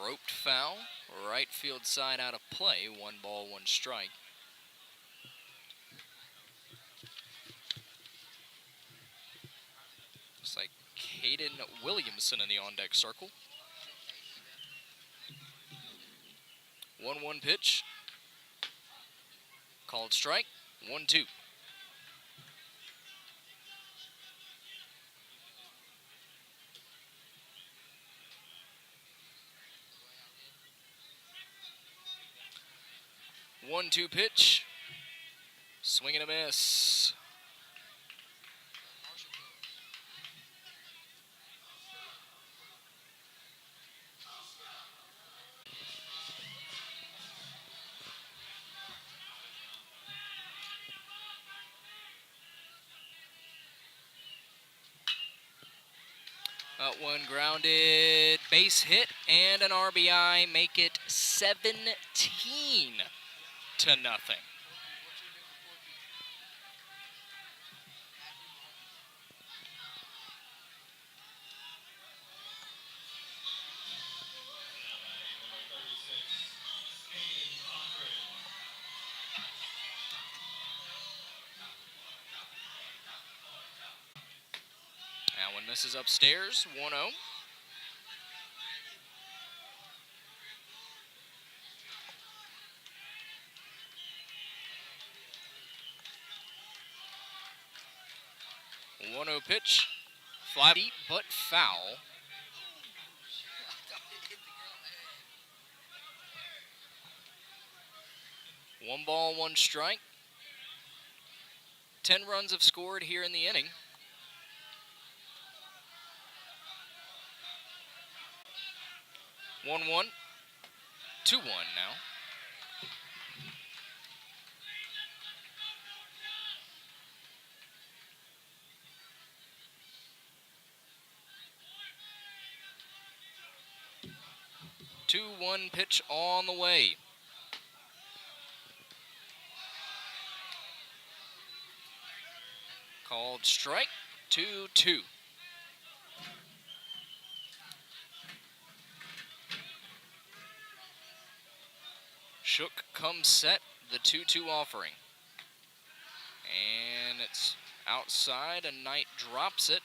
Roped foul, right field side out of play. 1 ball, 1 strike. Looks like Caden Williamson in the on-deck circle. 1-1 pitch. Called strike. 1-2. One-two pitch. Swing and a miss. One grounded, base hit, and an RBI make it 17-0. That one misses upstairs, 1-0. Pitch, fly deep but foul. One ball, one strike. 10 runs have scored here in the inning. 1-1, 2-1 now. Two-one pitch on the way. Called strike, 2-2. Shook comes set, the 2-2 offering. And it's outside, and Knight drops it.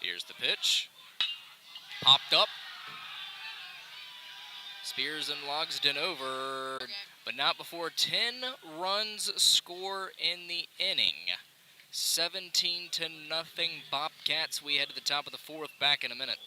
Here's the pitch. Popped up. Spears and Logsdon over, but not before 10 runs score in the inning. 17-0 Bobcats. We head to the top of the fourth, back in a minute.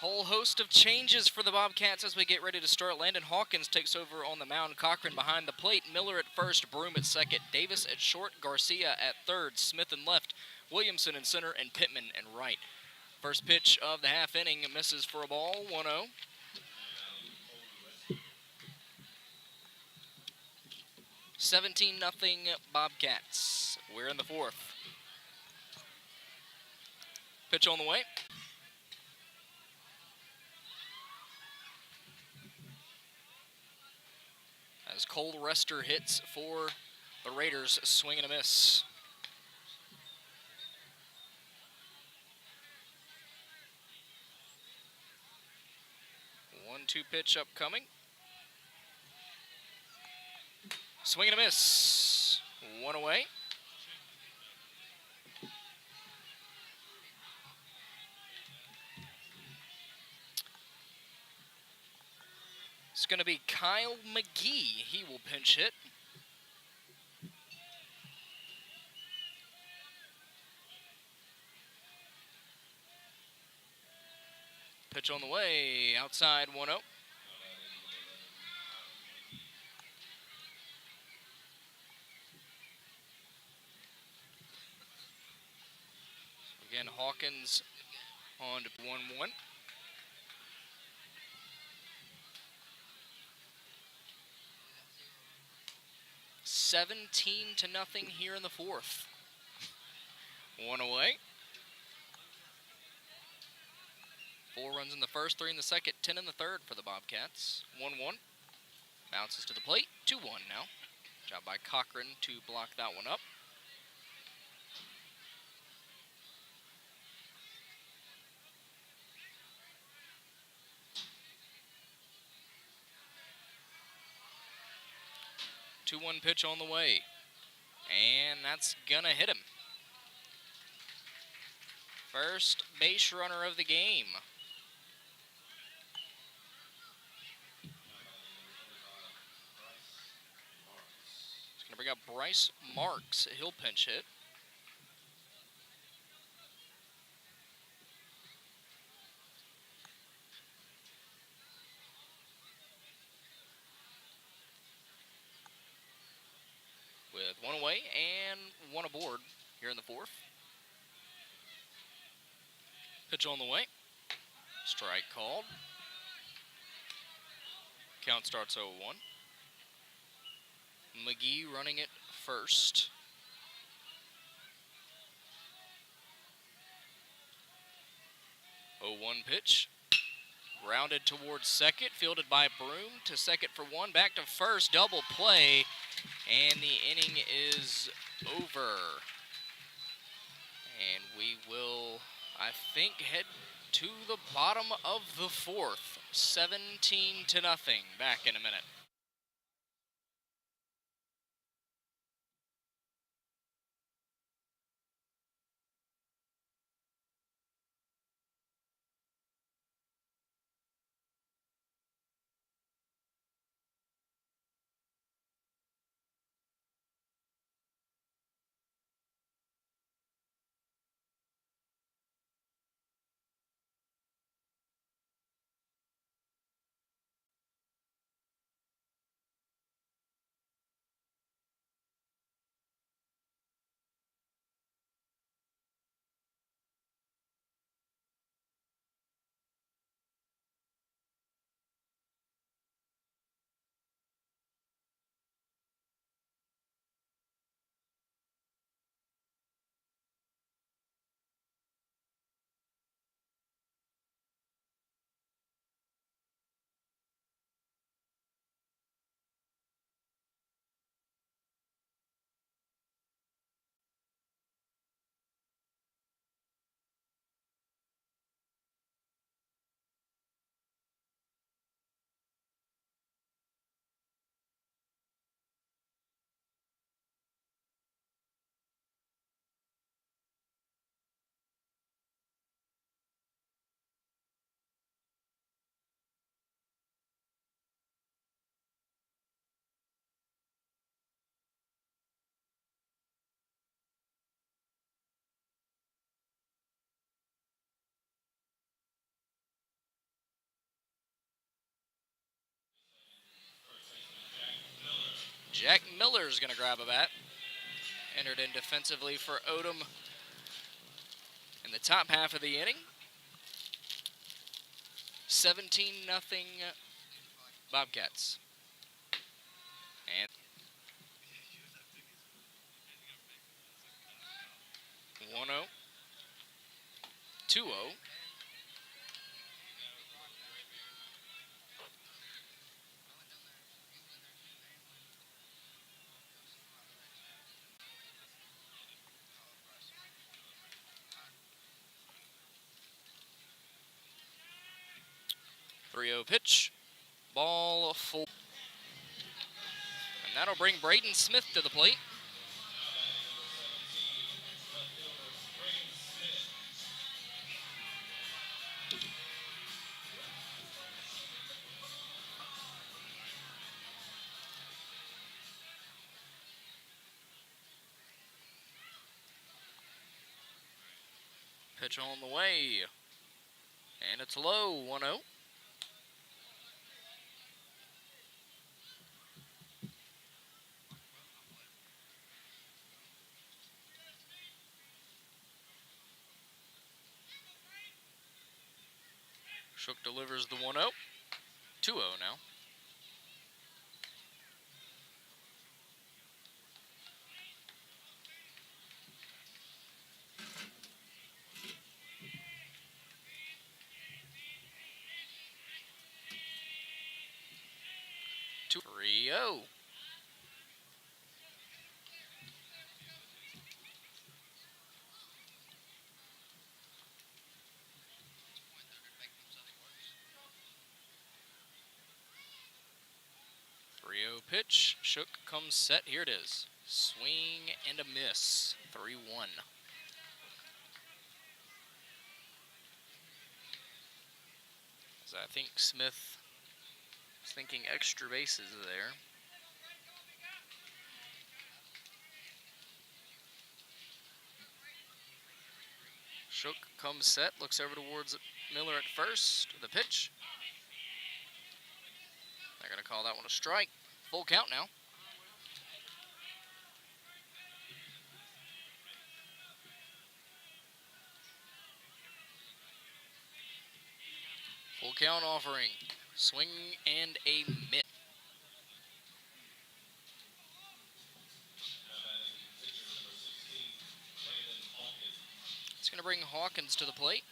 Whole host of changes for the Bobcats as we get ready to start. Landon Hawkins takes over on the mound. Cochran behind the plate. Miller at first. Broom at second. Davis at short. Garcia at third. Smith in left. Williamson in center. And Pittman in right. First pitch of the half inning misses for a ball. 1-0. $17-0 Bobcats. We're in the fourth. Pitch on the way. Cole Rester hits for the Raiders. Swing and a miss. 1-2 pitch upcoming. Swing and a miss. 1 away. It's going to be Kyle McGee. He will pinch hit. Pitch on the way. Outside 1-0. Again, Hawkins on to 1-1. 17-0 here in the fourth. 1 away. 4 runs in the first, 3 in the second, 10 in the third for the Bobcats. 1-1. Bounces to the plate. 2-1 now. Job by Cochran to block that one up. Two-one pitch on the way. And that's gonna hit him. First base runner of the game. It's gonna bring up Bryce Marks. He'll pinch hit. With 1 away and 1 aboard here in the fourth. Pitch on the way. Strike called. Count starts 0-1. McGee running it first. 0-1 pitch. Grounded towards second, fielded by Broom to second for 1, back to first, double play, and the inning is over. And we will, I think, head to the bottom of the fourth. 17-0. Back in a minute. Jack Miller's going to grab a bat. Entered in defensively for Odom in the top half of the inning. 17-0 Bobcats. And 1-0, 2-0. 3-0 pitch. Ball 4. And that'll bring Braden Smith to the plate. Pitch on the way. And it's low, 1-0. Shook delivers the 1-0. 2-0 now. Two, 3-0. Pitch, Shook comes set, here it is. Swing and a miss, 3-1. So I think Smith is thinking extra bases there. Shook comes set, looks over towards Miller at first, the pitch. They're gonna call that one a strike. Full count now. Full count offering. Swing and a miss. It's going to bring Hawkins to the plate.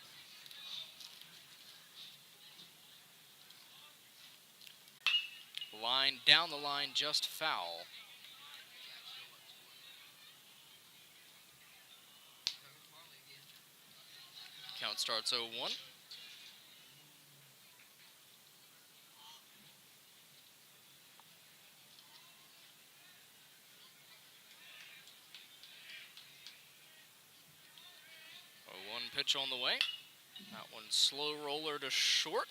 Line down the line, just foul. Count starts 0-1. Pitch on the way. That one slow roller to short.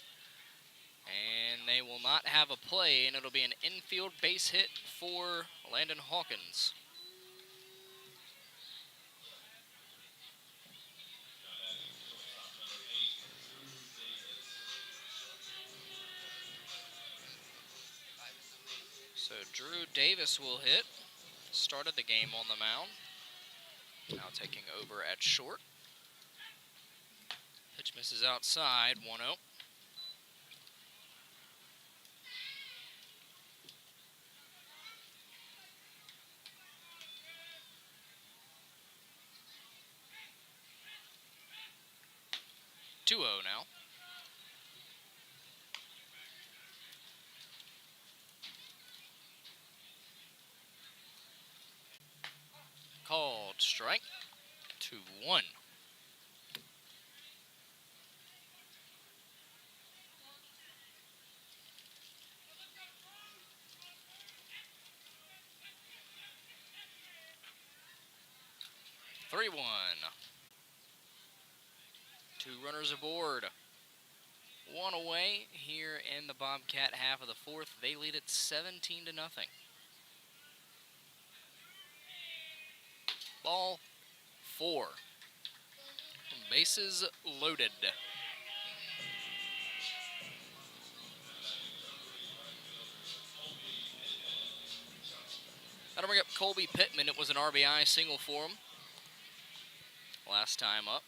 And they will not have a play, and it'll be an infield base hit for Landon Hawkins. So Drew Davis will hit. Started the game on the mound. Now taking over at short. Pitch misses outside, 1-0. Now. Called strike. 2-1. Two runners aboard. One away here in the Bobcat half of the fourth. They lead it 17-0. Ball 4. Bases loaded. That'll bring up Colby Pittman. It was an RBI single for him last time up.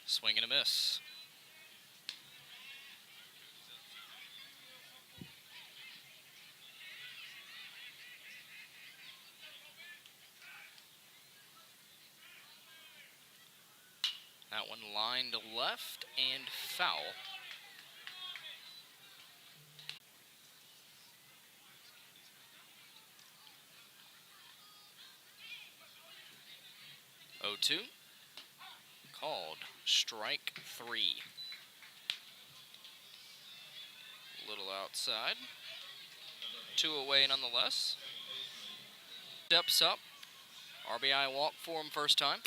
Swing and a miss. That one lined left and foul. Oh, 2. called strike 3. A little outside. 2 away nonetheless. Steps up. RBI walk for him first time.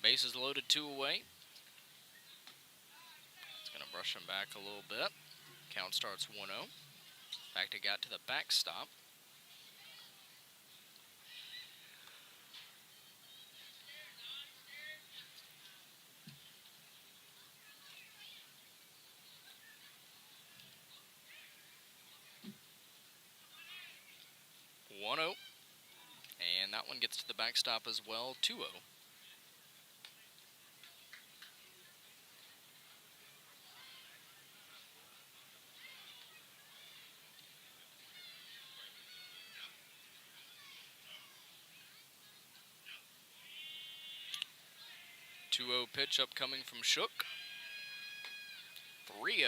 Bases loaded, 2 away. It's going to brush him back a little bit. Count starts 1-0. Fact, it got to the backstop. And that one gets to the backstop as well, 2-0. Pitch upcoming from Shook. 3-0.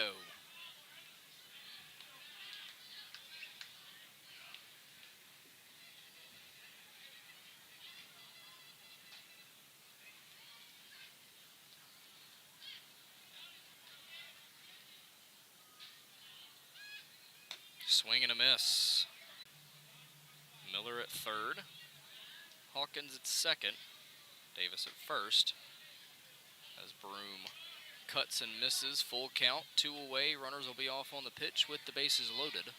Swing and a miss. Miller at third. Hawkins at second. Davis at first. As Broom cuts and misses, full count, 2 away. Runners will be off on the pitch with the bases loaded.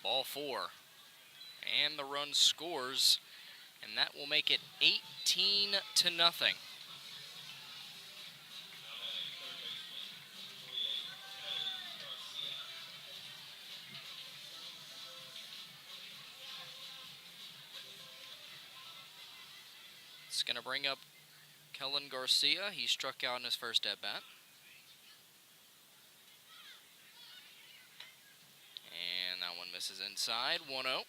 Ball 4. And the run scores, and that will make it 18-0. It's going to bring up Kellen Garcia. He struck out in his first at-bat. And that one misses inside, 1-0.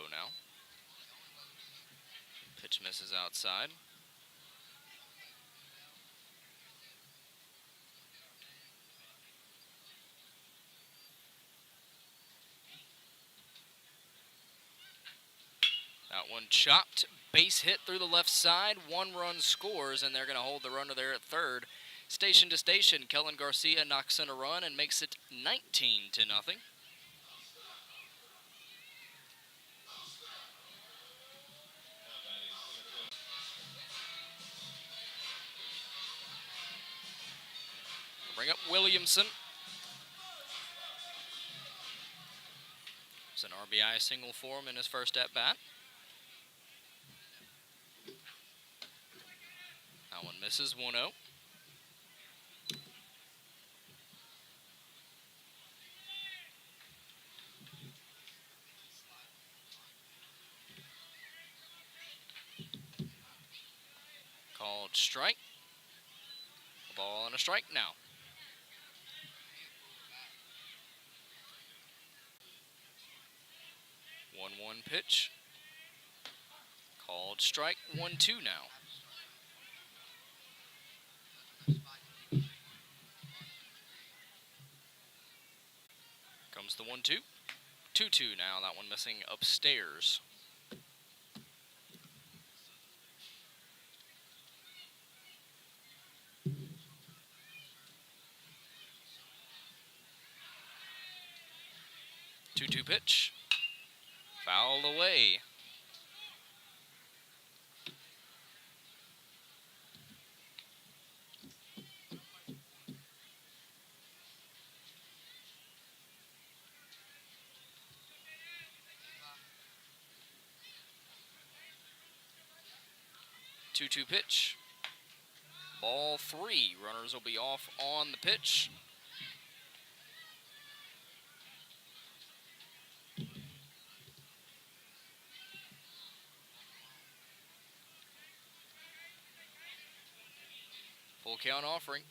Now. Pitch misses outside. That one chopped, base hit through the left side. 1 run scores, and they're going to hold the runner there at third. Station to station, Kellen Garcia knocks in a run and makes it 19-0. Bring up Williamson. It's an RBI single for him in his first at-bat. That one misses, 1-0. Called strike. A ball and a strike now. 1-1 pitch. Called strike, 1-2 now. Comes the 1-2. 2-2 now, that one missing upstairs. Two pitch. Fouled away. Two pitch. Ball 3. Runners will be off on the pitch. Full count offering.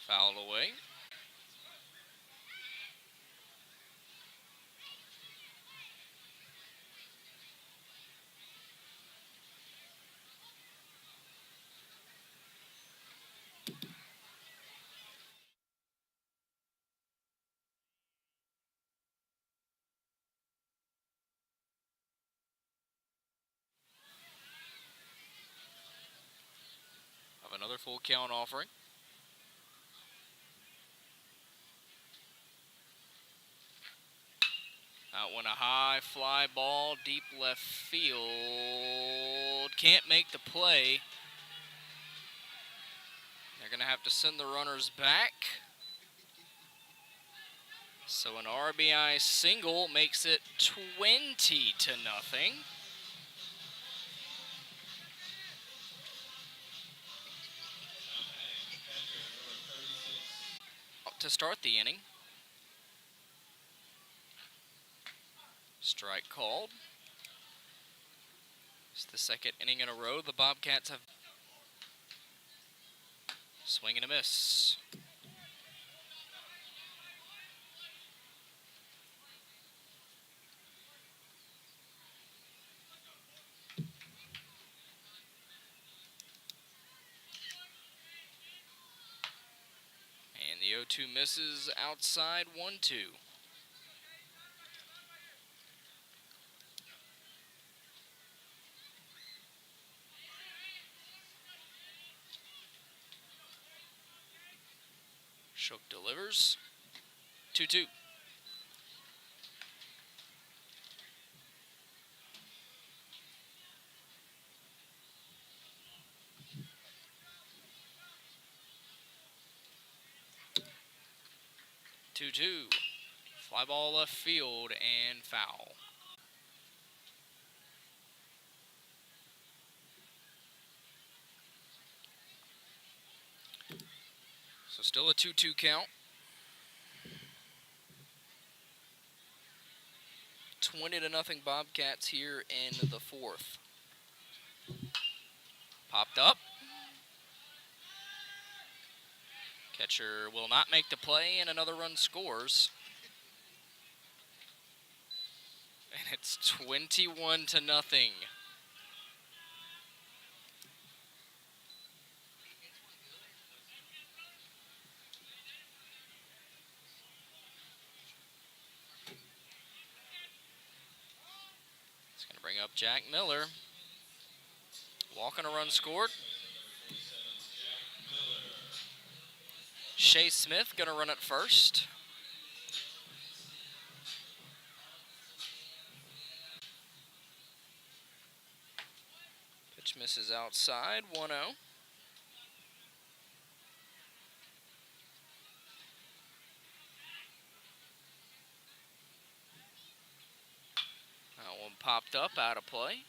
Fouled away. another full count offering. Out went a high fly ball, deep left field. Can't make the play. They're going to have to send the runners back. So an RBI single makes it 20-0. To start the inning. Strike called. It's the second inning in a row. The Bobcats have swing and a miss. And the 0-2 misses outside 1-2. Shook delivers. 2-2. Fly ball left field and foul. So still a 2-2 count. 20-0 Bobcats here in the fourth. Popped up. Catcher will not make the play, and another run scores. And it's 21-0. It's going to bring up Jack Miller. Walk and a run scored. Shea Smith going to run at first. Pitch misses outside, 1-0. That one popped up, out of play.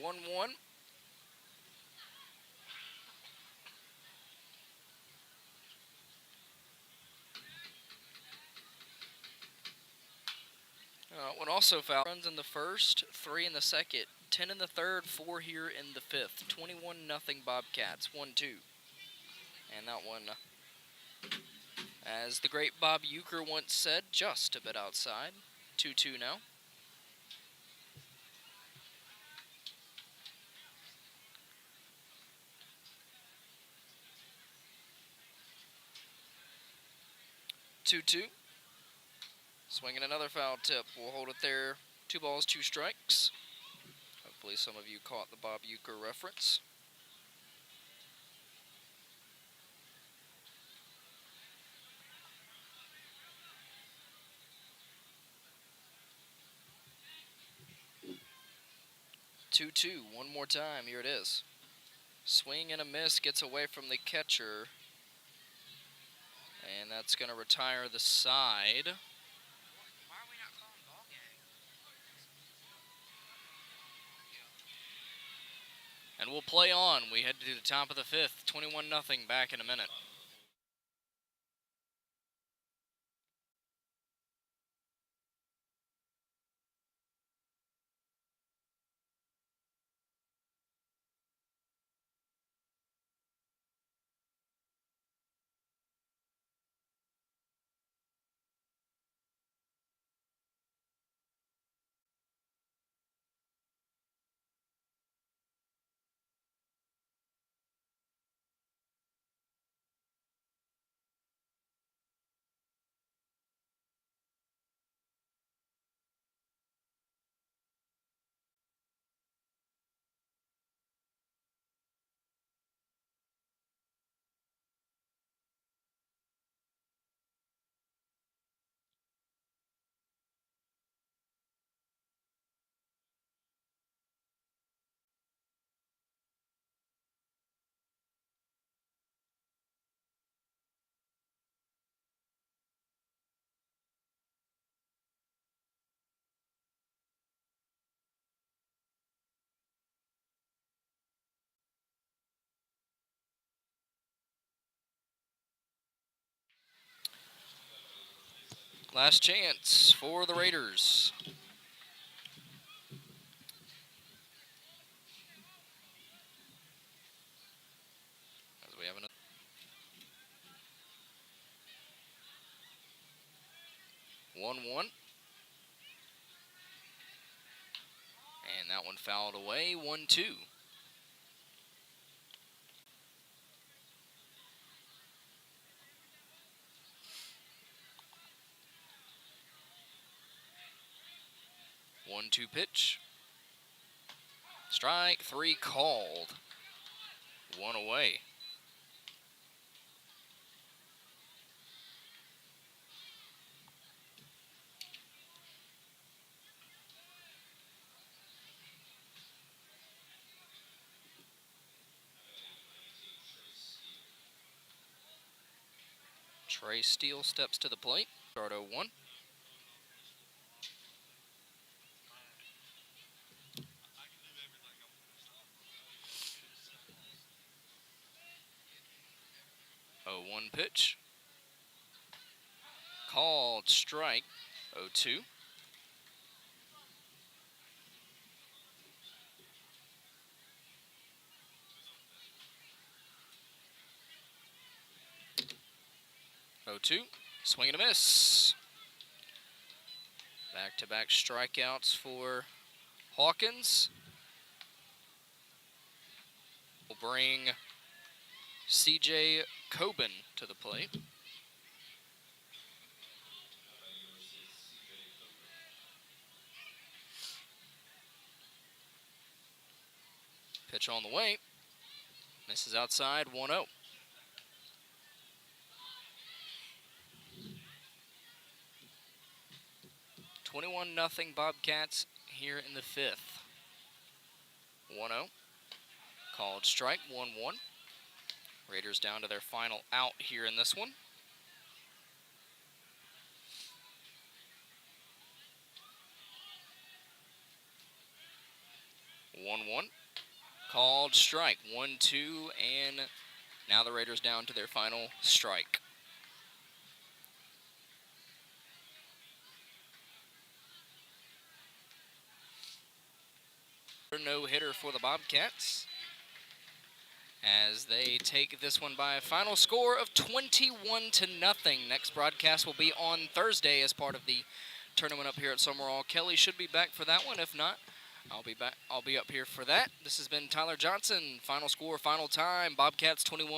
One. One also foul. Runs in the first, 3 in the second, 10 in the third, 4 here in the fifth. 21-0 Bobcats, 1-2. And that one, as the great Bob Euchre once said, just a bit outside. 2-2 now. Swinging another foul tip. We'll hold it there. 2 balls, 2 strikes. Hopefully some of you caught the Bob Euchre reference. Two, one more time. Here it is. Swing and a miss, gets away from the catcher. And that's going to retire the side. And we'll play on. We head to the top of the fifth. 21-0, back in a minute. Last chance for the Raiders. As we have another 1-1. And that one fouled away, 1-2. One-two pitch. Strike 3 called. One away. Trey Steele steps to the plate. Start 0-1. Oh, 1 pitch. Called strike. 0-2. Oh, 2. Swing and a miss. Back-to-back strikeouts for Hawkins. Will bring C.J. Coben to the plate. Pitch on the way. Misses outside, 1-0. 21-0 Bobcats here in the 5th. 1-0. Called strike, 1-1. Raiders down to their final out here in this one. 1-1. Called strike, 1-2, and now the Raiders down to their final strike. No hitter for the Bobcats as they take this one by a final score of 21-0. Next broadcast will be on Thursday as part of the tournament up here at Sumrall. Kelly should be back for that one. If not, I'll be back. I'll be up here for that. This has been Tyler Johnson. Final score, final time. Bobcats 21.